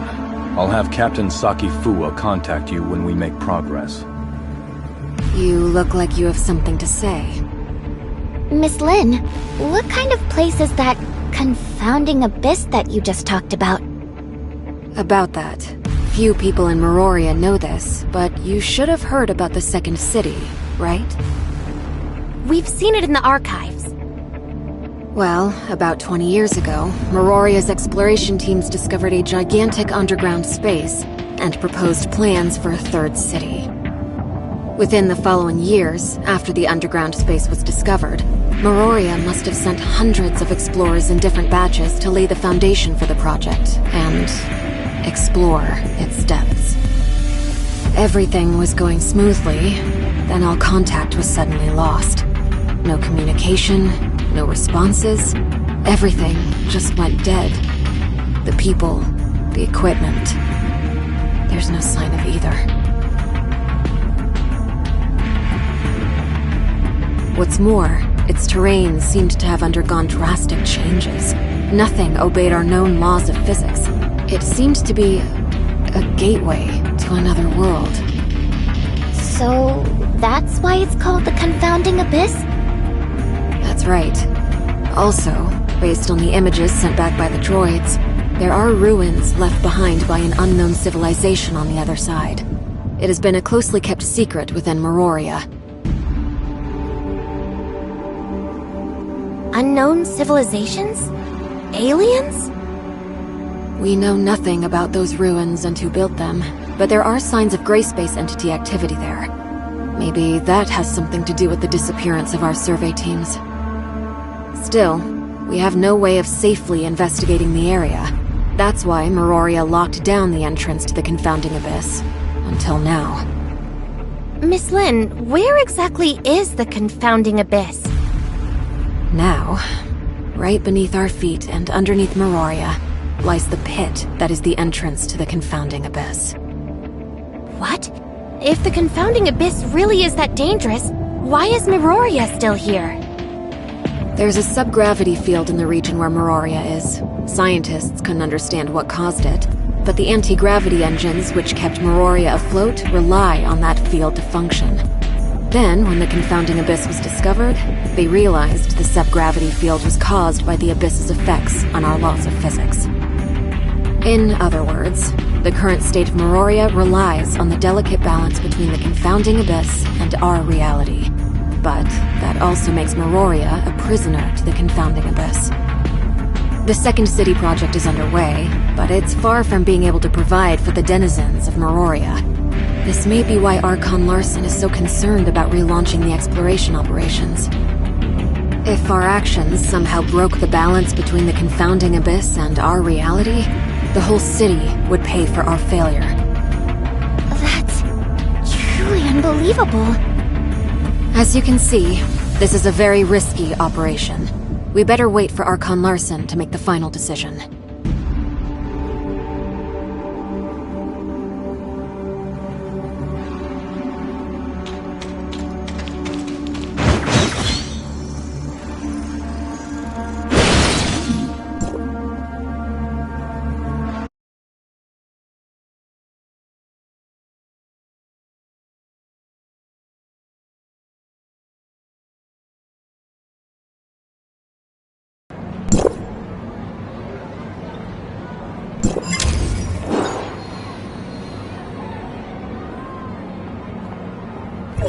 I'll have Captain Saki Fua contact you when we make progress. You look like you have something to say. Miss Lin, what kind of place is that Confounding Abyss that you just talked about? About that. Few people in Meroria know this, but you should have heard about the Second City, right? We've seen it in the archives. Well, about 20 years ago, Meroria's exploration teams discovered a gigantic underground space and proposed plans for a third city. Within the following years, after the underground space was discovered, Meroria must have sent hundreds of explorers in different batches to lay the foundation for the project and explore its depths. Everything was going smoothly, then all contact was suddenly lost. No communication, no responses, everything just went dead. The people, the equipment. There's no sign of either. What's more, its terrain seemed to have undergone drastic changes. Nothing obeyed our known laws of physics. It seemed to be a gateway to another world. So, that's why it's called the Confounding Abyss? That's right. Also, based on the images sent back by the droids, there are ruins left behind by an unknown civilization on the other side. It has been a closely kept secret within Meroria. Unknown civilizations? Aliens? We know nothing about those ruins and who built them, but there are signs of gray space entity activity there. Maybe that has something to do with the disappearance of our survey teams. Still, we have no way of safely investigating the area. That's why Meroria locked down the entrance to the Confounding Abyss. Until now. Miss Lin, where exactly is the Confounding Abyss? Now, right beneath our feet and underneath Meroria, lies the pit that is the entrance to the Confounding Abyss. What? If the Confounding Abyss really is that dangerous, why is Meroria still here? There's a subgravity field in the region where Meroria is. Scientists couldn't understand what caused it, but the anti-gravity engines which kept Meroria afloat rely on that field to function. Then, when the Confounding Abyss was discovered, they realized the subgravity field was caused by the Abyss's effects on our laws of physics. In other words, the current state of Meroria relies on the delicate balance between the Confounding Abyss and our reality. but that also makes Meroria a prisoner to the confounding abyss. The Second City project is underway, but it's far from being able to provide for the denizens of Meroria. This may be why Archon Larson is so concerned about relaunching the exploration operations. If our actions somehow broke the balance between the confounding abyss and our reality, the whole city would pay for our failure. That's truly unbelievable. As you can see, this is a very risky operation. We better wait for Archon Larson to make the final decision.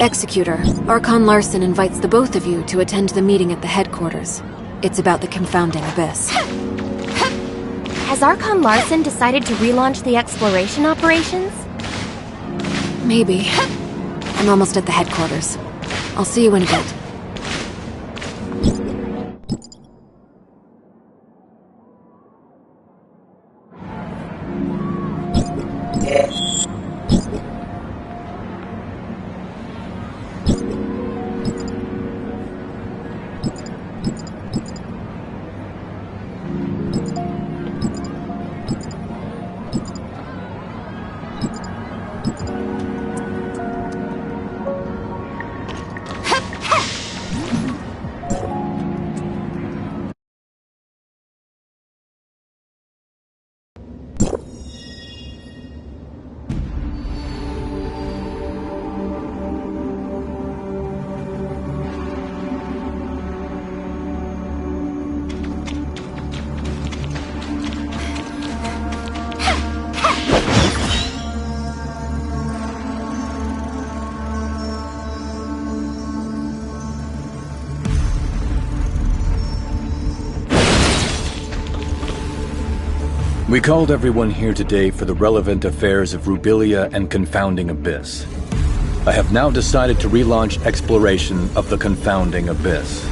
Executor, Archon Larson invites the both of you to attend the meeting at the headquarters. It's about the confounding abyss. Has Archon Larson decided to relaunch the exploration operations? Maybe. I'm almost at the headquarters. I'll see you in a bit. We called everyone here today for the relevant affairs of Rubilia and Confounding Abyss. I have now decided to relaunch exploration of the Confounding Abyss.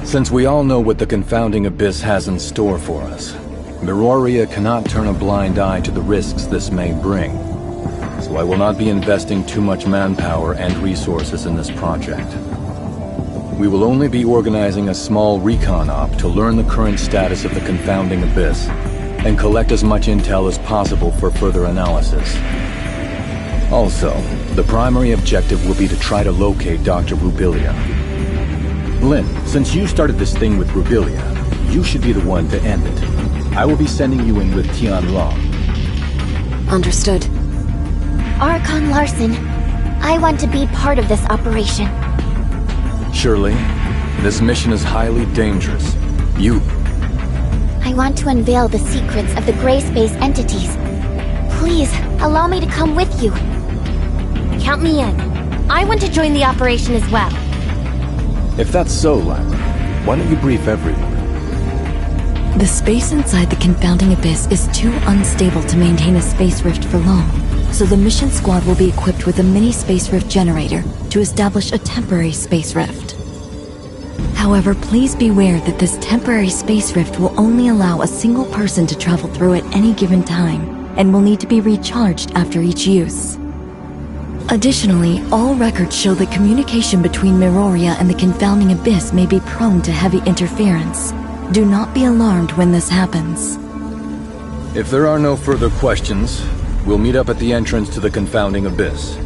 Since we all know what the Confounding Abyss has in store for us, Meroria cannot turn a blind eye to the risks this may bring. So I will not be investing too much manpower and resources in this project. We will only be organizing a small recon op to learn the current status of the Confounding Abyss and collect as much intel as possible for further analysis. Also, the primary objective will be to try to locate Dr. Rubilia. Lynn, since you started this thing with Rubilia, you should be the one to end it. I will be sending you in with Tianlong. Understood. Archon Larson, I want to be part of this operation. Shirley, this mission is highly dangerous. I want to unveil the secrets of the gray space entities. Please, allow me to come with you. Count me in. I want to join the operation as well. If that's so, Lyra, why don't you brief everyone? The space inside the confounding abyss is too unstable to maintain a space rift for long, so the mission squad will be equipped with a mini space rift generator to establish a temporary space rift. However, please beware that this temporary space rift will only allow a single person to travel through at any given time, and will need to be recharged after each use. Additionally, all records show that communication between Meroria and the confounding abyss may be prone to heavy interference. Do not be alarmed when this happens. If there are no further questions, we'll meet up at the entrance to the Confounding Abyss.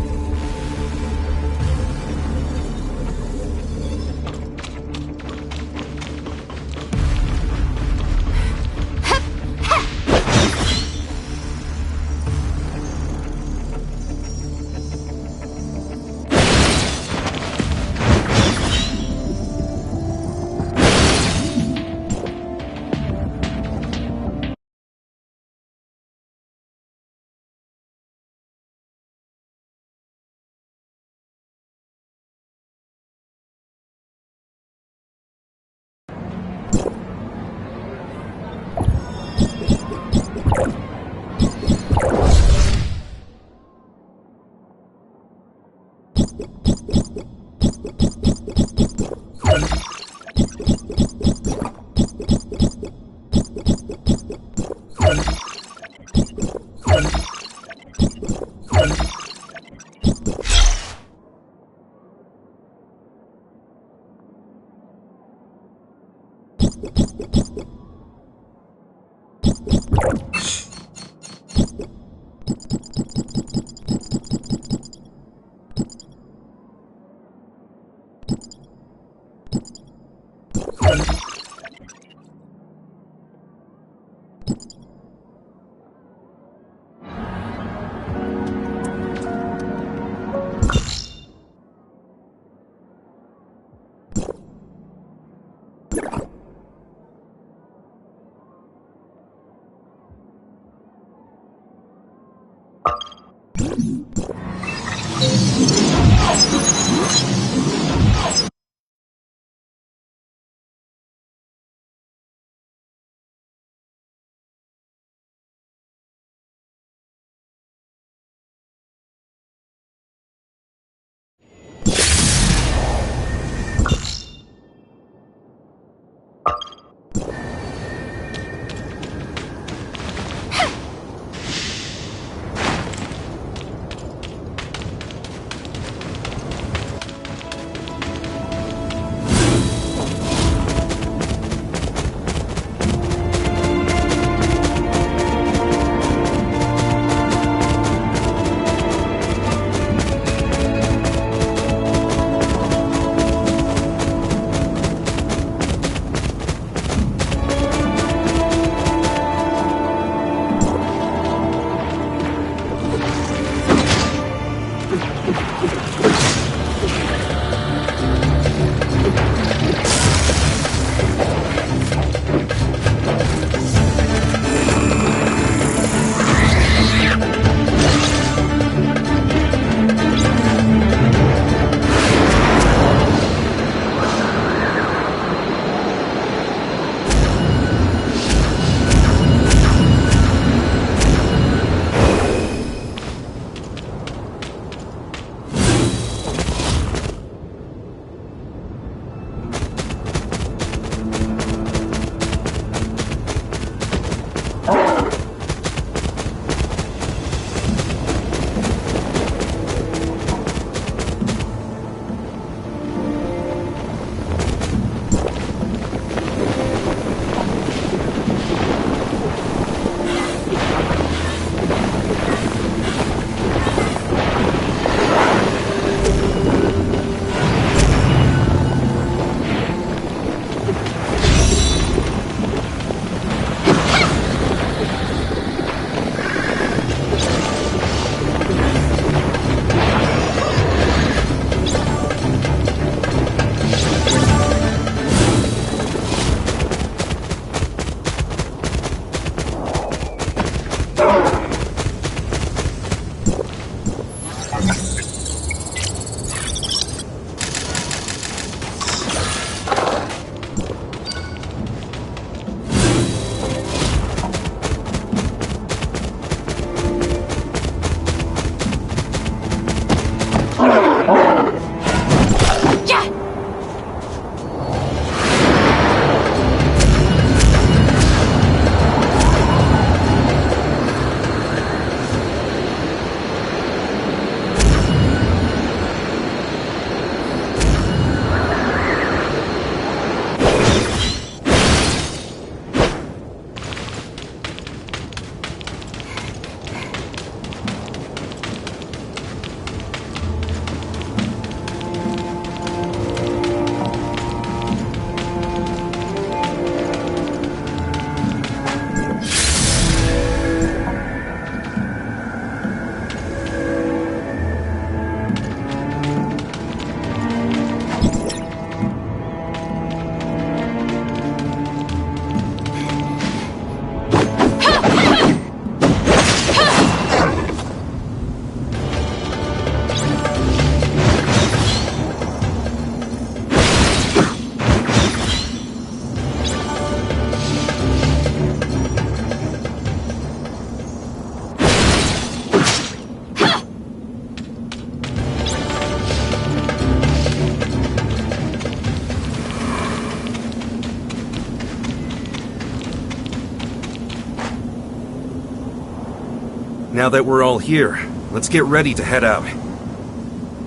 Now that we're all here, let's get ready to head out.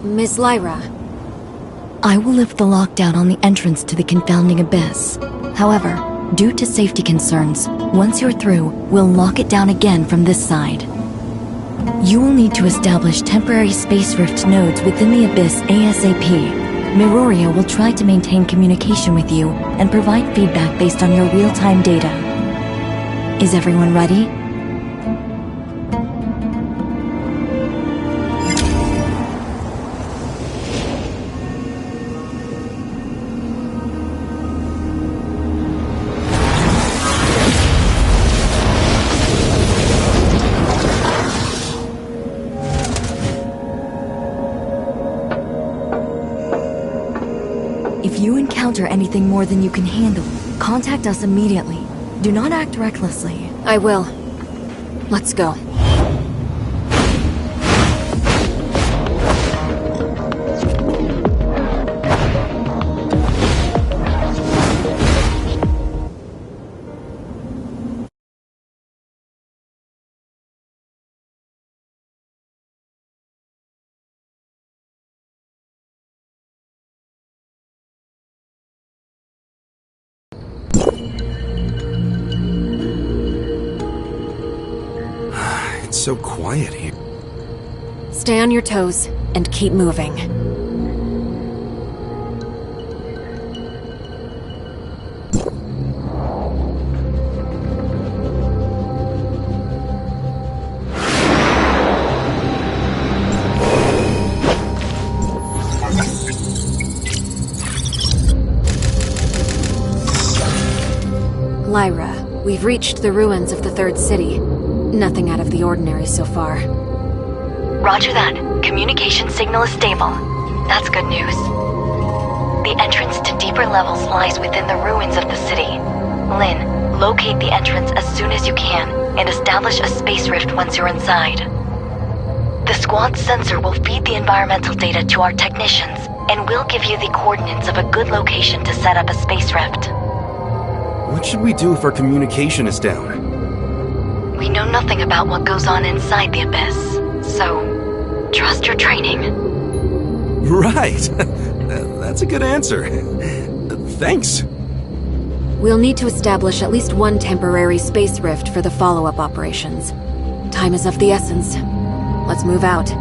Miss Lyra. I will lift the lockdown on the entrance to the confounding abyss. However, due to safety concerns, once you're through, we'll lock it down again from this side. You will need to establish temporary space rift nodes within the abyss ASAP. Miroria will try to maintain communication with you and provide feedback based on your real-time data. Is everyone ready? If you encounter anything more than you can handle, contact us immediately. Do not act recklessly. I will. Let's go. It's so quiet here. Stay on your toes and keep moving. Lyra, we've reached the ruins of the third city. Nothing out of the ordinary so far. Roger that. Communication signal is stable. That's good news. The entrance to deeper levels lies within the ruins of the city. Lynn, locate the entrance as soon as you can and establish a space rift once you're inside. The squad's sensor will feed the environmental data to our technicians and we'll give you the coordinates of a good location to set up a space rift. What should we do if our communication is down? We know nothing about what goes on inside the abyss, so trust your training. Right! That's a good answer. Thanks. We'll need to establish at least one temporary space rift for the follow-up operations. Time is of the essence. Let's move out.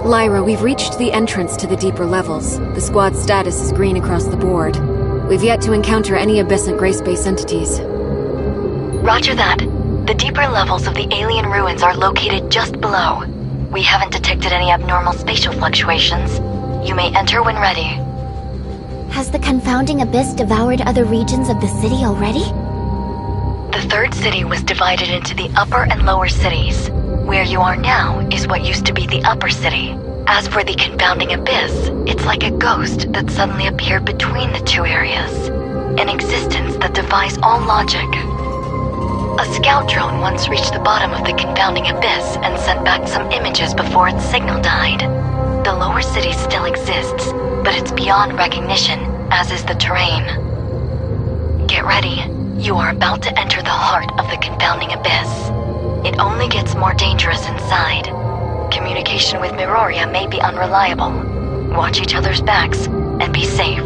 Lyra, we've reached the entrance to the deeper levels. The squad's status is green across the board. We've yet to encounter any abyssant gray space entities. Roger that. The deeper levels of the alien ruins are located just below. We haven't detected any abnormal spatial fluctuations. You may enter when ready. Has the confounding abyss devoured other regions of the city already? The third city was divided into the upper and lower cities. Where you are now is what used to be the upper city. As for the confounding abyss, it's like a ghost that suddenly appeared between the two areas. An existence that defies all logic. A scout drone once reached the bottom of the confounding abyss and sent back some images before its signal died. The lower city still exists, but it's beyond recognition, as is the terrain. Get ready. You are about to enter the heart of the confounding abyss. It only gets more dangerous inside. Communication with Miroria may be unreliable. Watch each other's backs and be safe.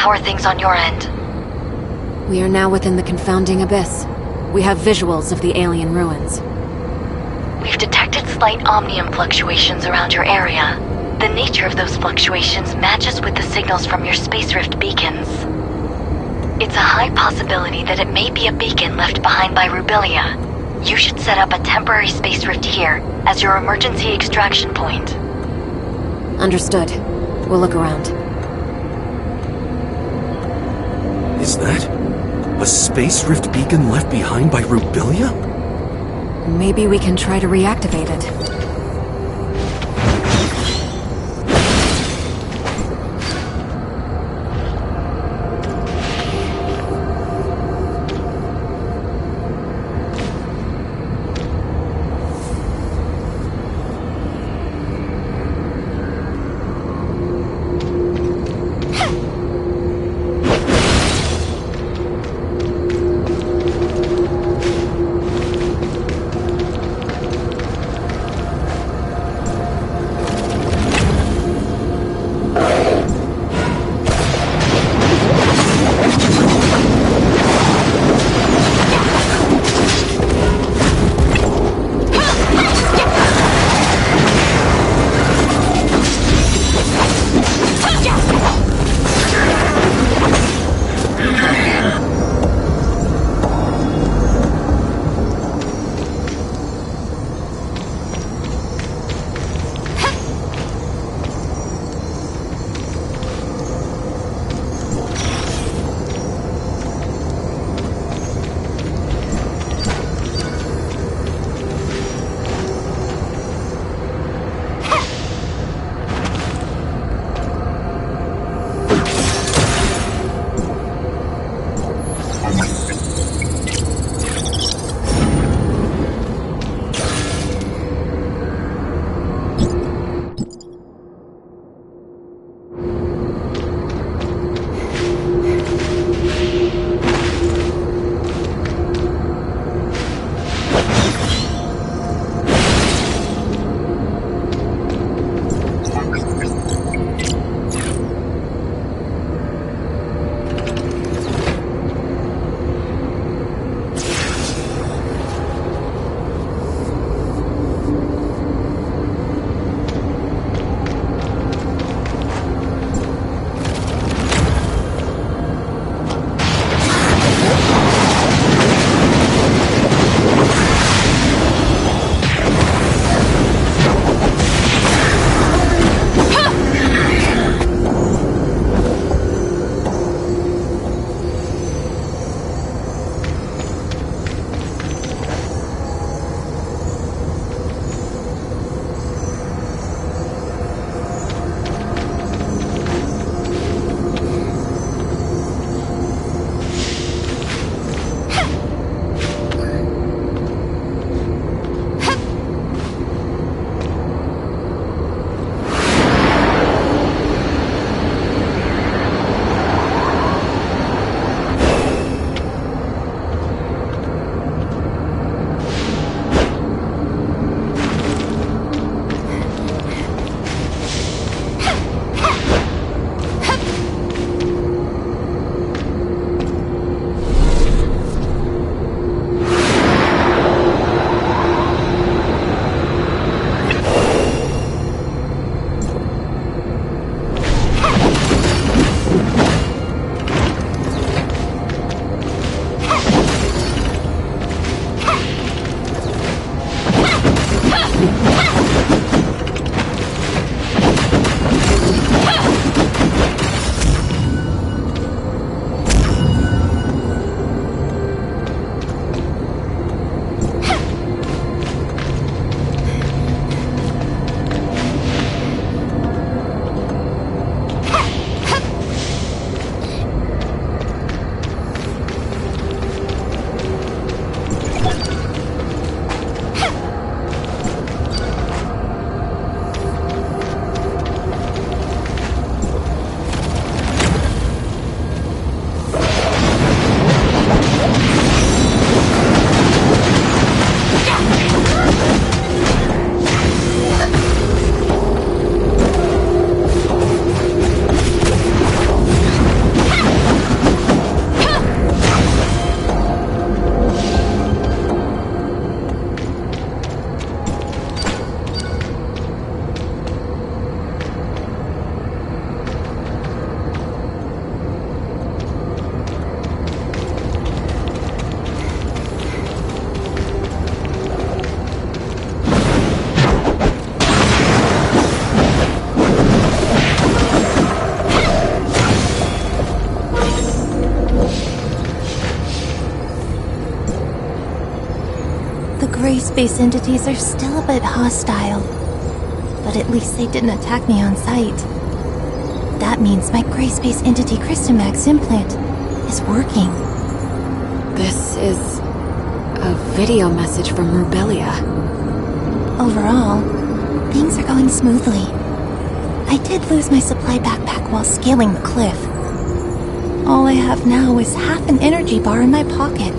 How are things on your end? We are now within the confounding abyss. We have visuals of the alien ruins. We've detected slight omnium fluctuations around your area. The nature of those fluctuations matches with the signals from your space rift beacons. It's a high possibility that it may be a beacon left behind by Rubilia. You should set up a temporary space rift here as your emergency extraction point. Understood. We'll look around. Is that a space rift beacon left behind by Rubilia? Maybe we can try to reactivate it. gray space entities are still a bit hostile. But at least they didn't attack me on sight. That means my gray space entity Crystamax implant is working. This is a video message from Rubelia. Overall, things are going smoothly. I did lose my supply backpack while scaling the cliff. All I have now is half an energy bar in my pocket.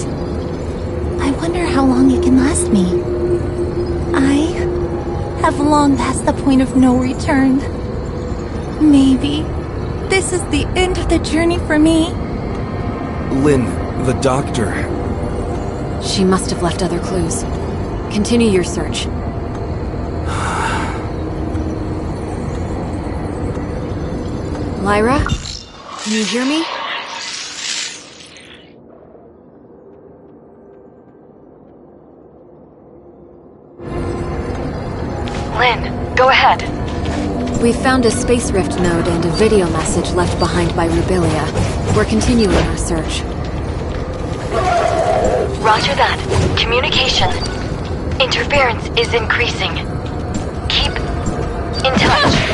I wonder how long it can last me. I have long passed the point of no return. Maybe this is the end of the journey for me. Lynn, the doctor. She must have left other clues. Continue your search. Lyra? Can you hear me? Lynn, go ahead. We found a space rift node and a video message left behind by Rubelia. We're continuing our search. Roger that. Communication. Interference is increasing. Keep in touch.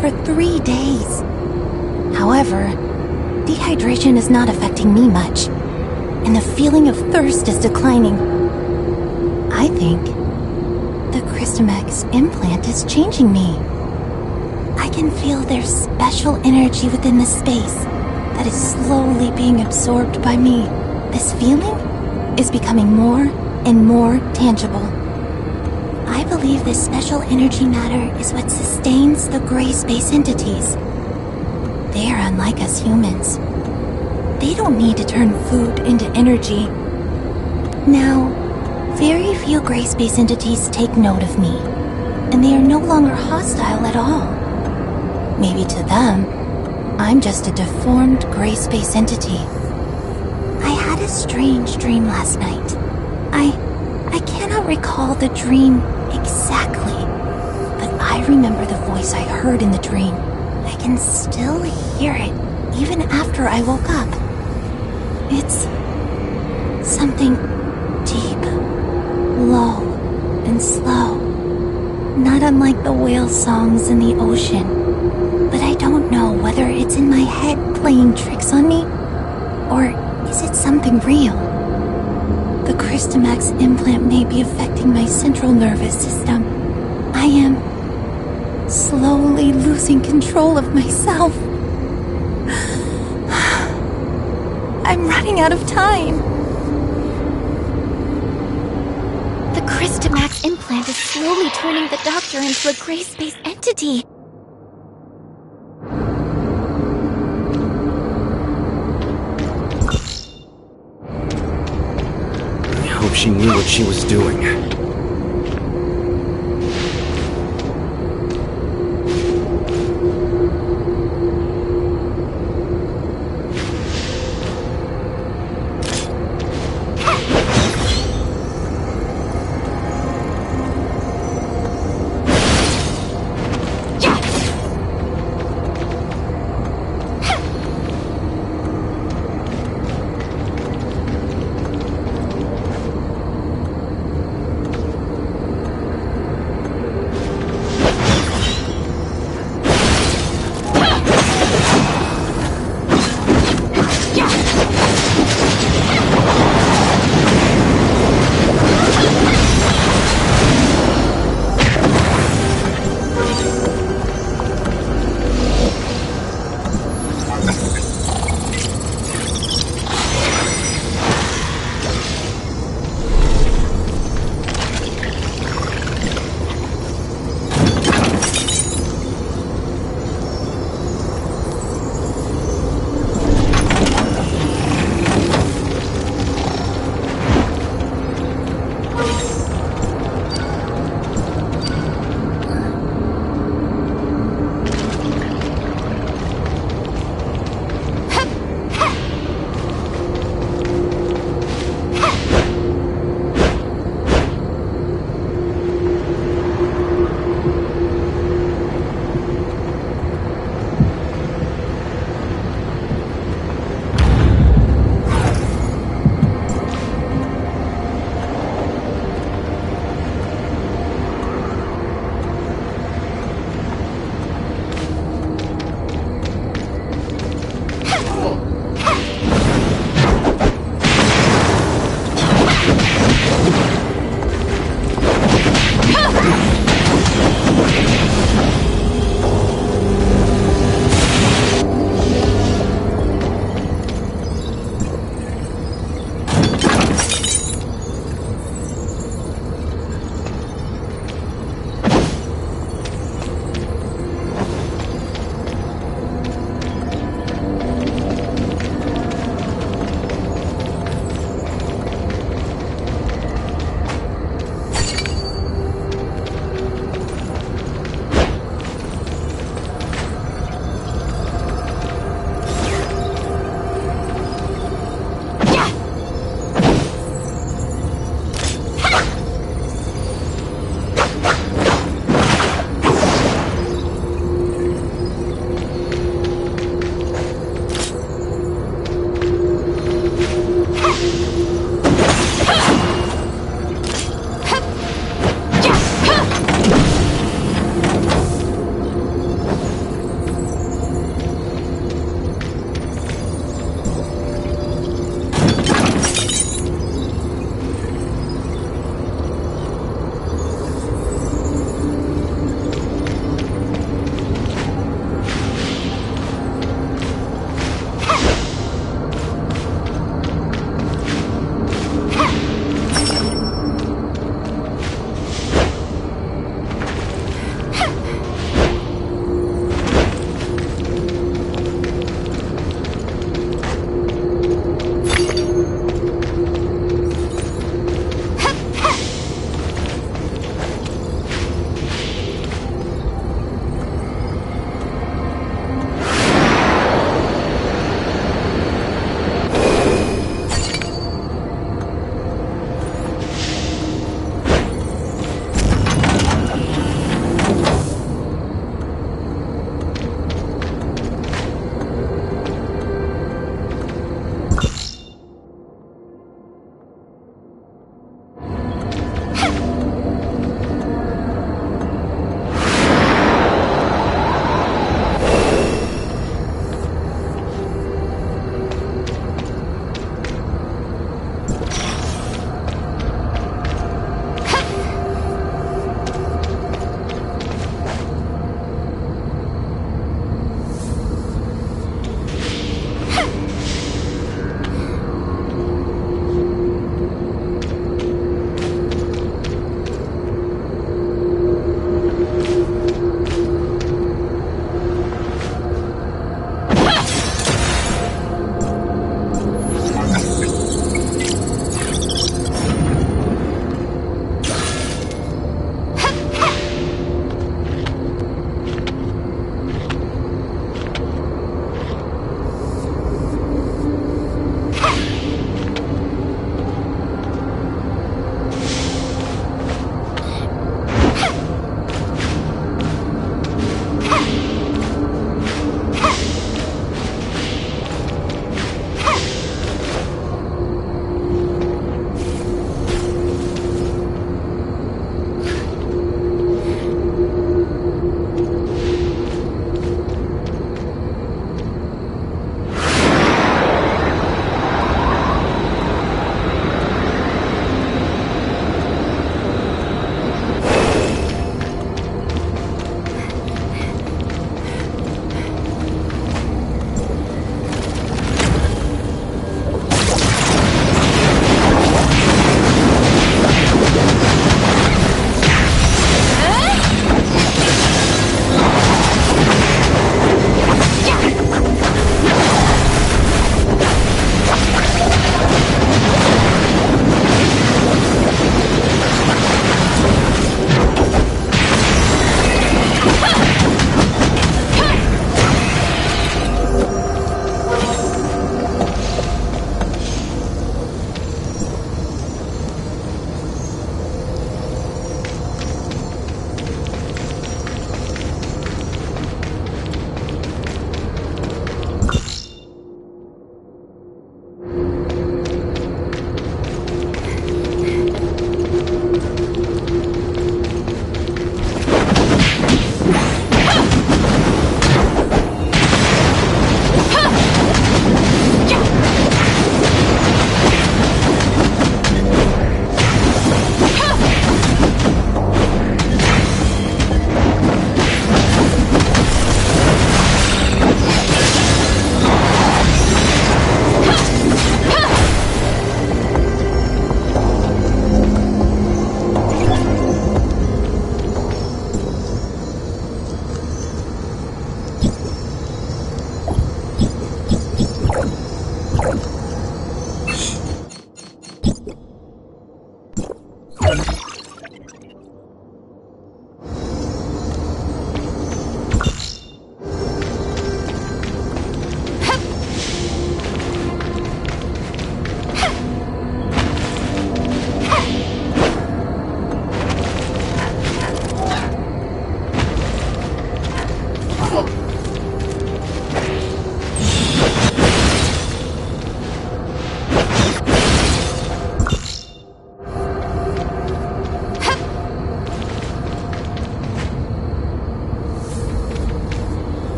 for 3 days. However, dehydration is not affecting me much, and the feeling of thirst is declining. I think the Christomax implant is changing me. I can feel there's special energy within the space that is slowly being absorbed by me. This feeling is becoming more and more tangible. I believe this special energy matter is what sustains the gray space entities. They are unlike us humans. They don't need to turn food into energy. Now, very few gray space entities take note of me, and they are no longer hostile at all. Maybe to them, I'm just a deformed gray space entity. I had a strange dream last night. I cannot recall the dream exactly, but I remember the voice I heard in the dream. I can still hear it, even after I woke up. It's something deep, low, and slow. Not unlike the whale songs in the ocean. But I don't know whether it's in my head playing tricks on me, or is it something real? The Christomax implant may be affecting my central nervous system. I am slowly losing control of myself. I'm running out of time. The Christomax implant is slowly turning the Doctor into a gray space entity. I hope she knew what she was doing.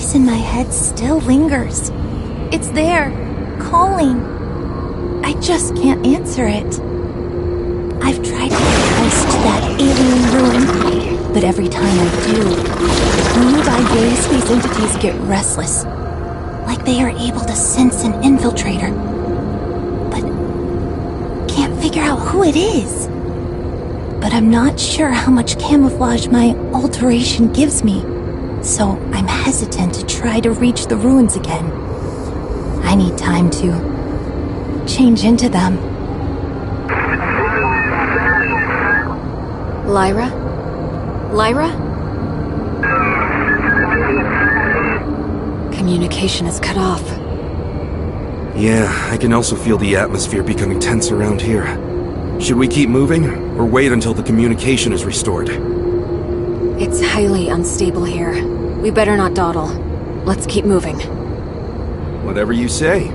voice in my head still lingers. It's there, calling. I just can't answer it. I've tried to get close to that alien ruin, but every time I do, nearby gray space entities get restless, like they are able to sense an infiltrator, but can't figure out who it is. But I'm not sure how much camouflage my alteration gives me, so I'm hesitant to try to reach the ruins again. I need time to change into them. Lyra? Lyra? Communication is cut off. Yeah, I can also feel the atmosphere becoming tense around here. Should we keep moving, or wait until the communication is restored? It's highly unstable here. We better not dawdle. Let's keep moving. Whatever you say.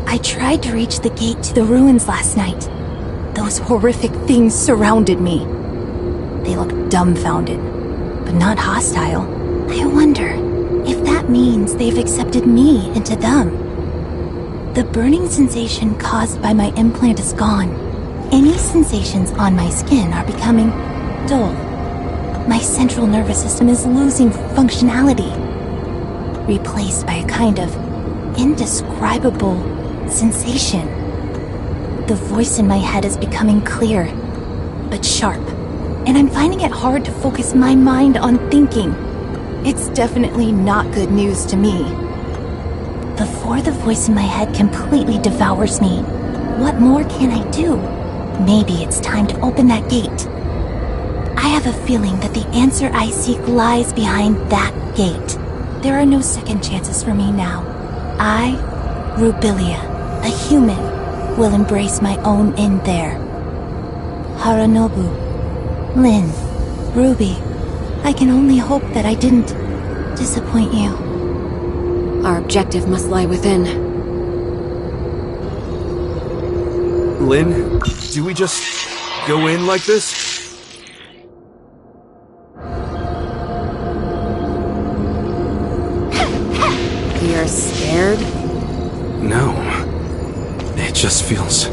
I tried to reach the gate to the ruins last night. Those horrific things surrounded me. They looked dumbfounded, but not hostile. I wonder if that means they've accepted me into them. The burning sensation caused by my implant is gone. Any sensations on my skin are becoming dull. My central nervous system is losing functionality, replaced by a kind of indescribable sensation. The voice in my head is becoming clear, but sharp, and I'm finding it hard to focus my mind on thinking. It's definitely not good news to me. Before the voice in my head completely devours me, what more can I do? Maybe it's time to open that gate. I have a feeling that the answer I seek lies behind that gate. There are no second chances for me now. I, Rubilia, a human, will embrace my own in there. Haranobu, Lynn, Ruby, I can only hope that I didn't disappoint you. Our objective must lie within. Lynn, do we just go in like this? You're scared? No. It just feels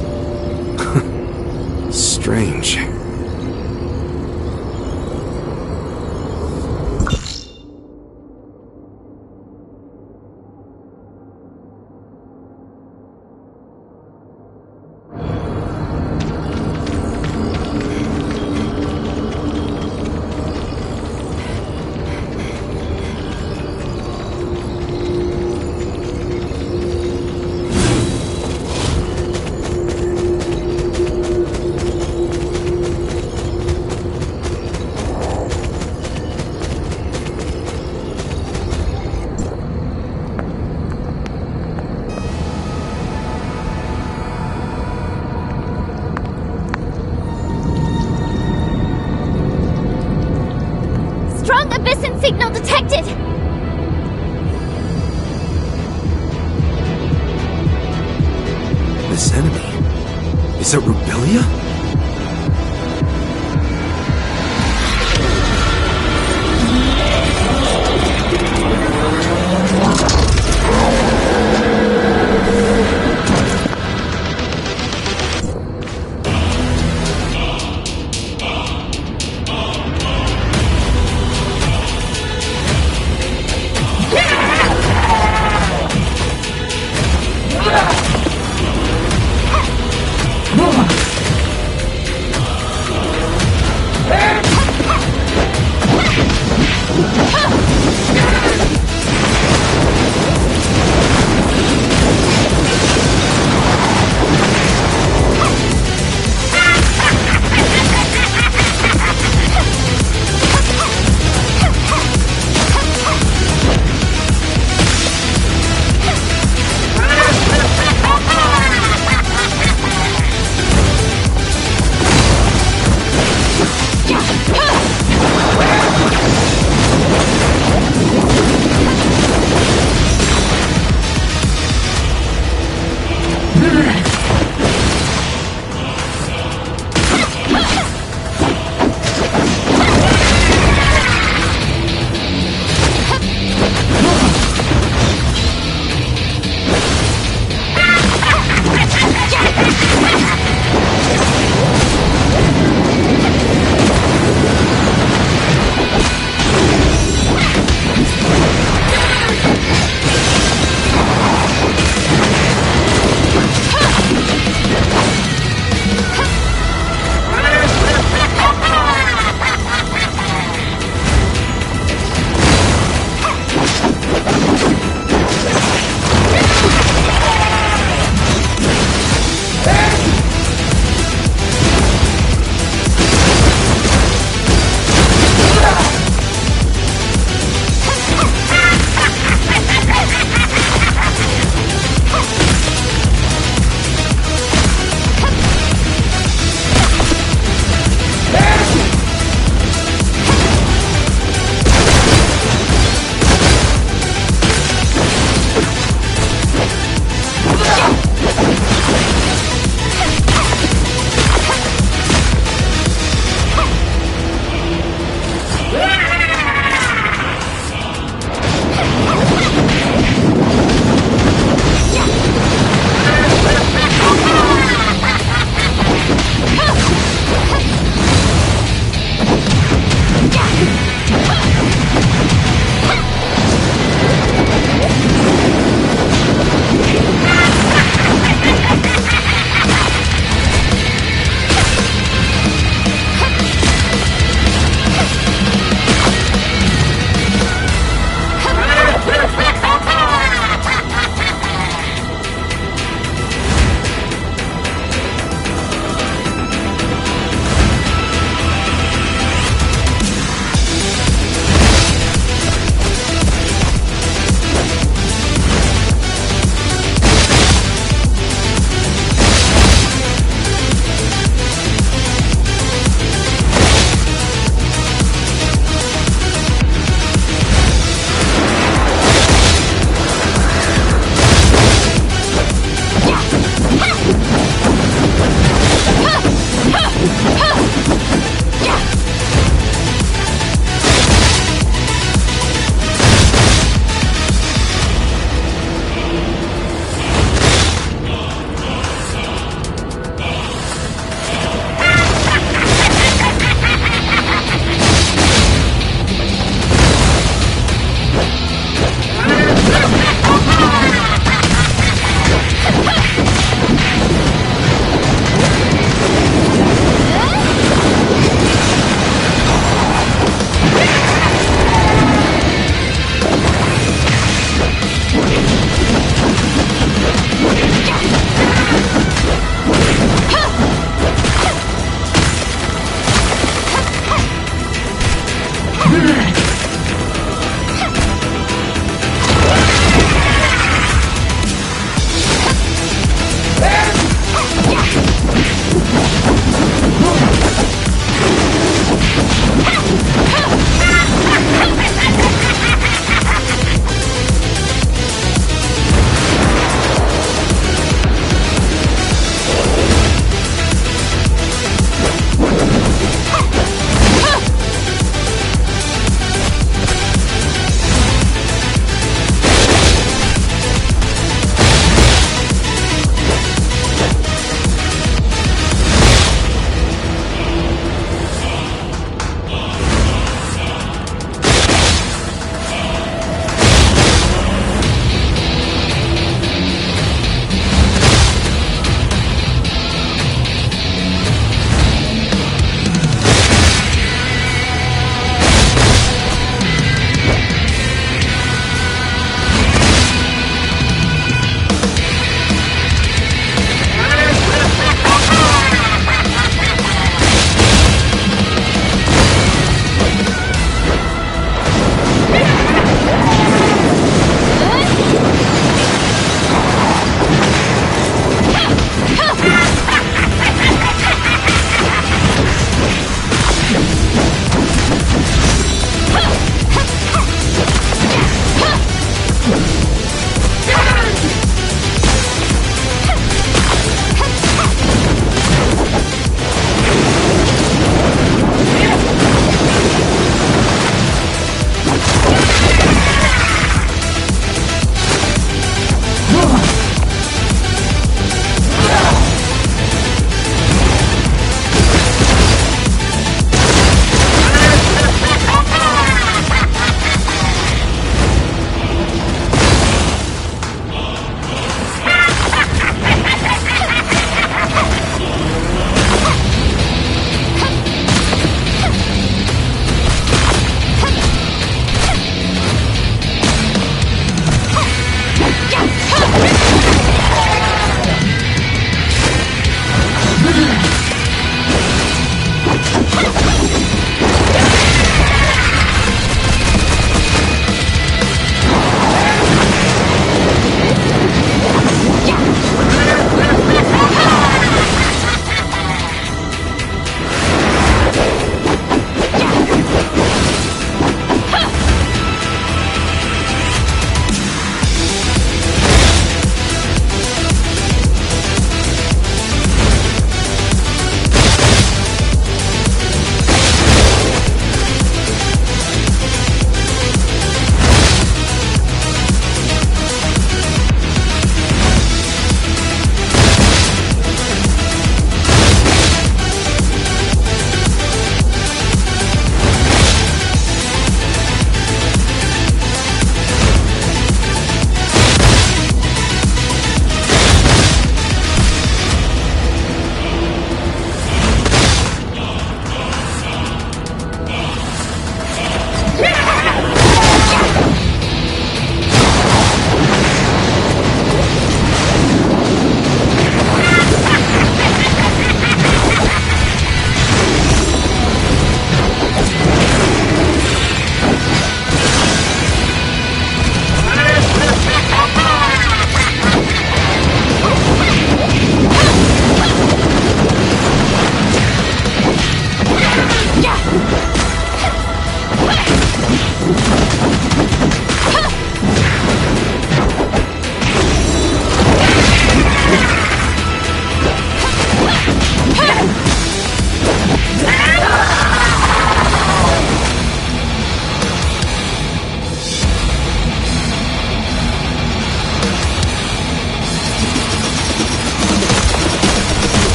strange. Signal detected! This enemy... Is it Rubilia?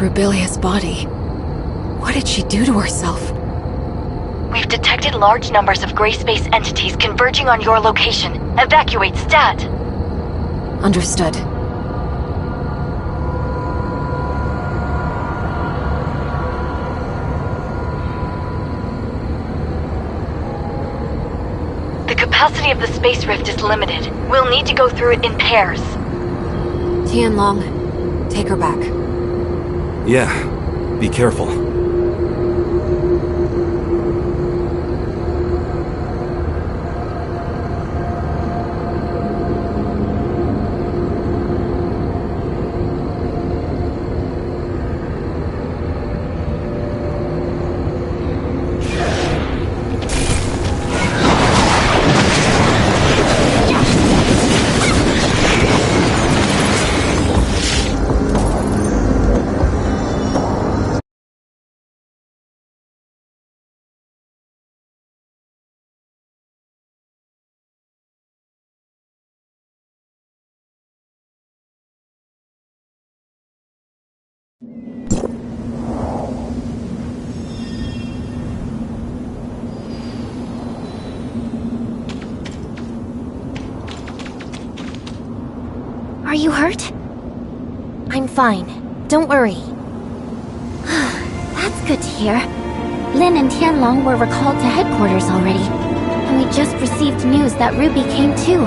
Rubilia's body. What did she do to herself? We've detected large numbers of gray space entities converging on your location. Evacuate stat! Understood. The capacity of the space rift is limited. We'll need to go through it in pairs. Tianlong, take her back. Yeah, be careful. Are you hurt? I'm fine. Don't worry. That's good to hear. Lin and Tianlong were recalled to headquarters already. And we just received news that Ruby came too.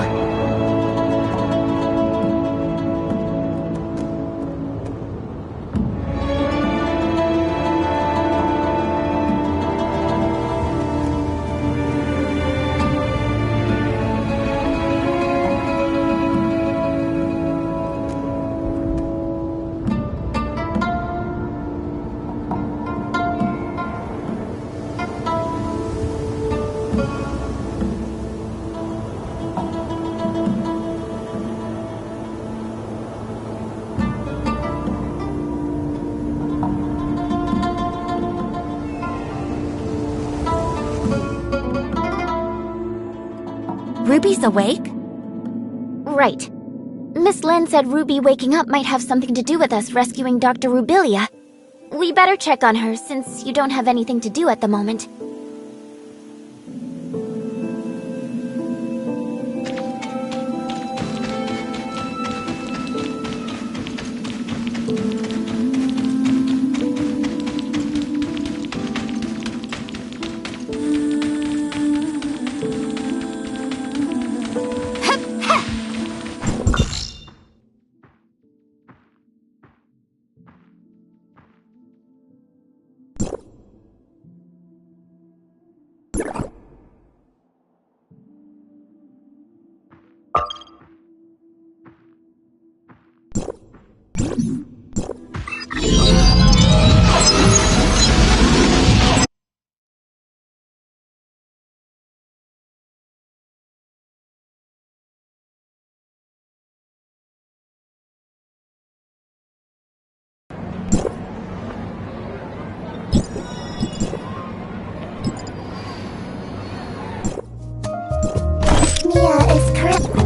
Ruby's awake? Right. Miss Lin said Ruby waking up might have something to do with us rescuing Dr. Rubilia. We better check on her, since you don't have anything to do at the moment. Mia is correct.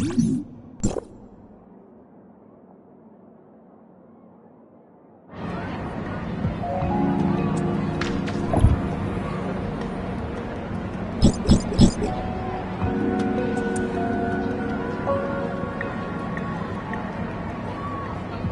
you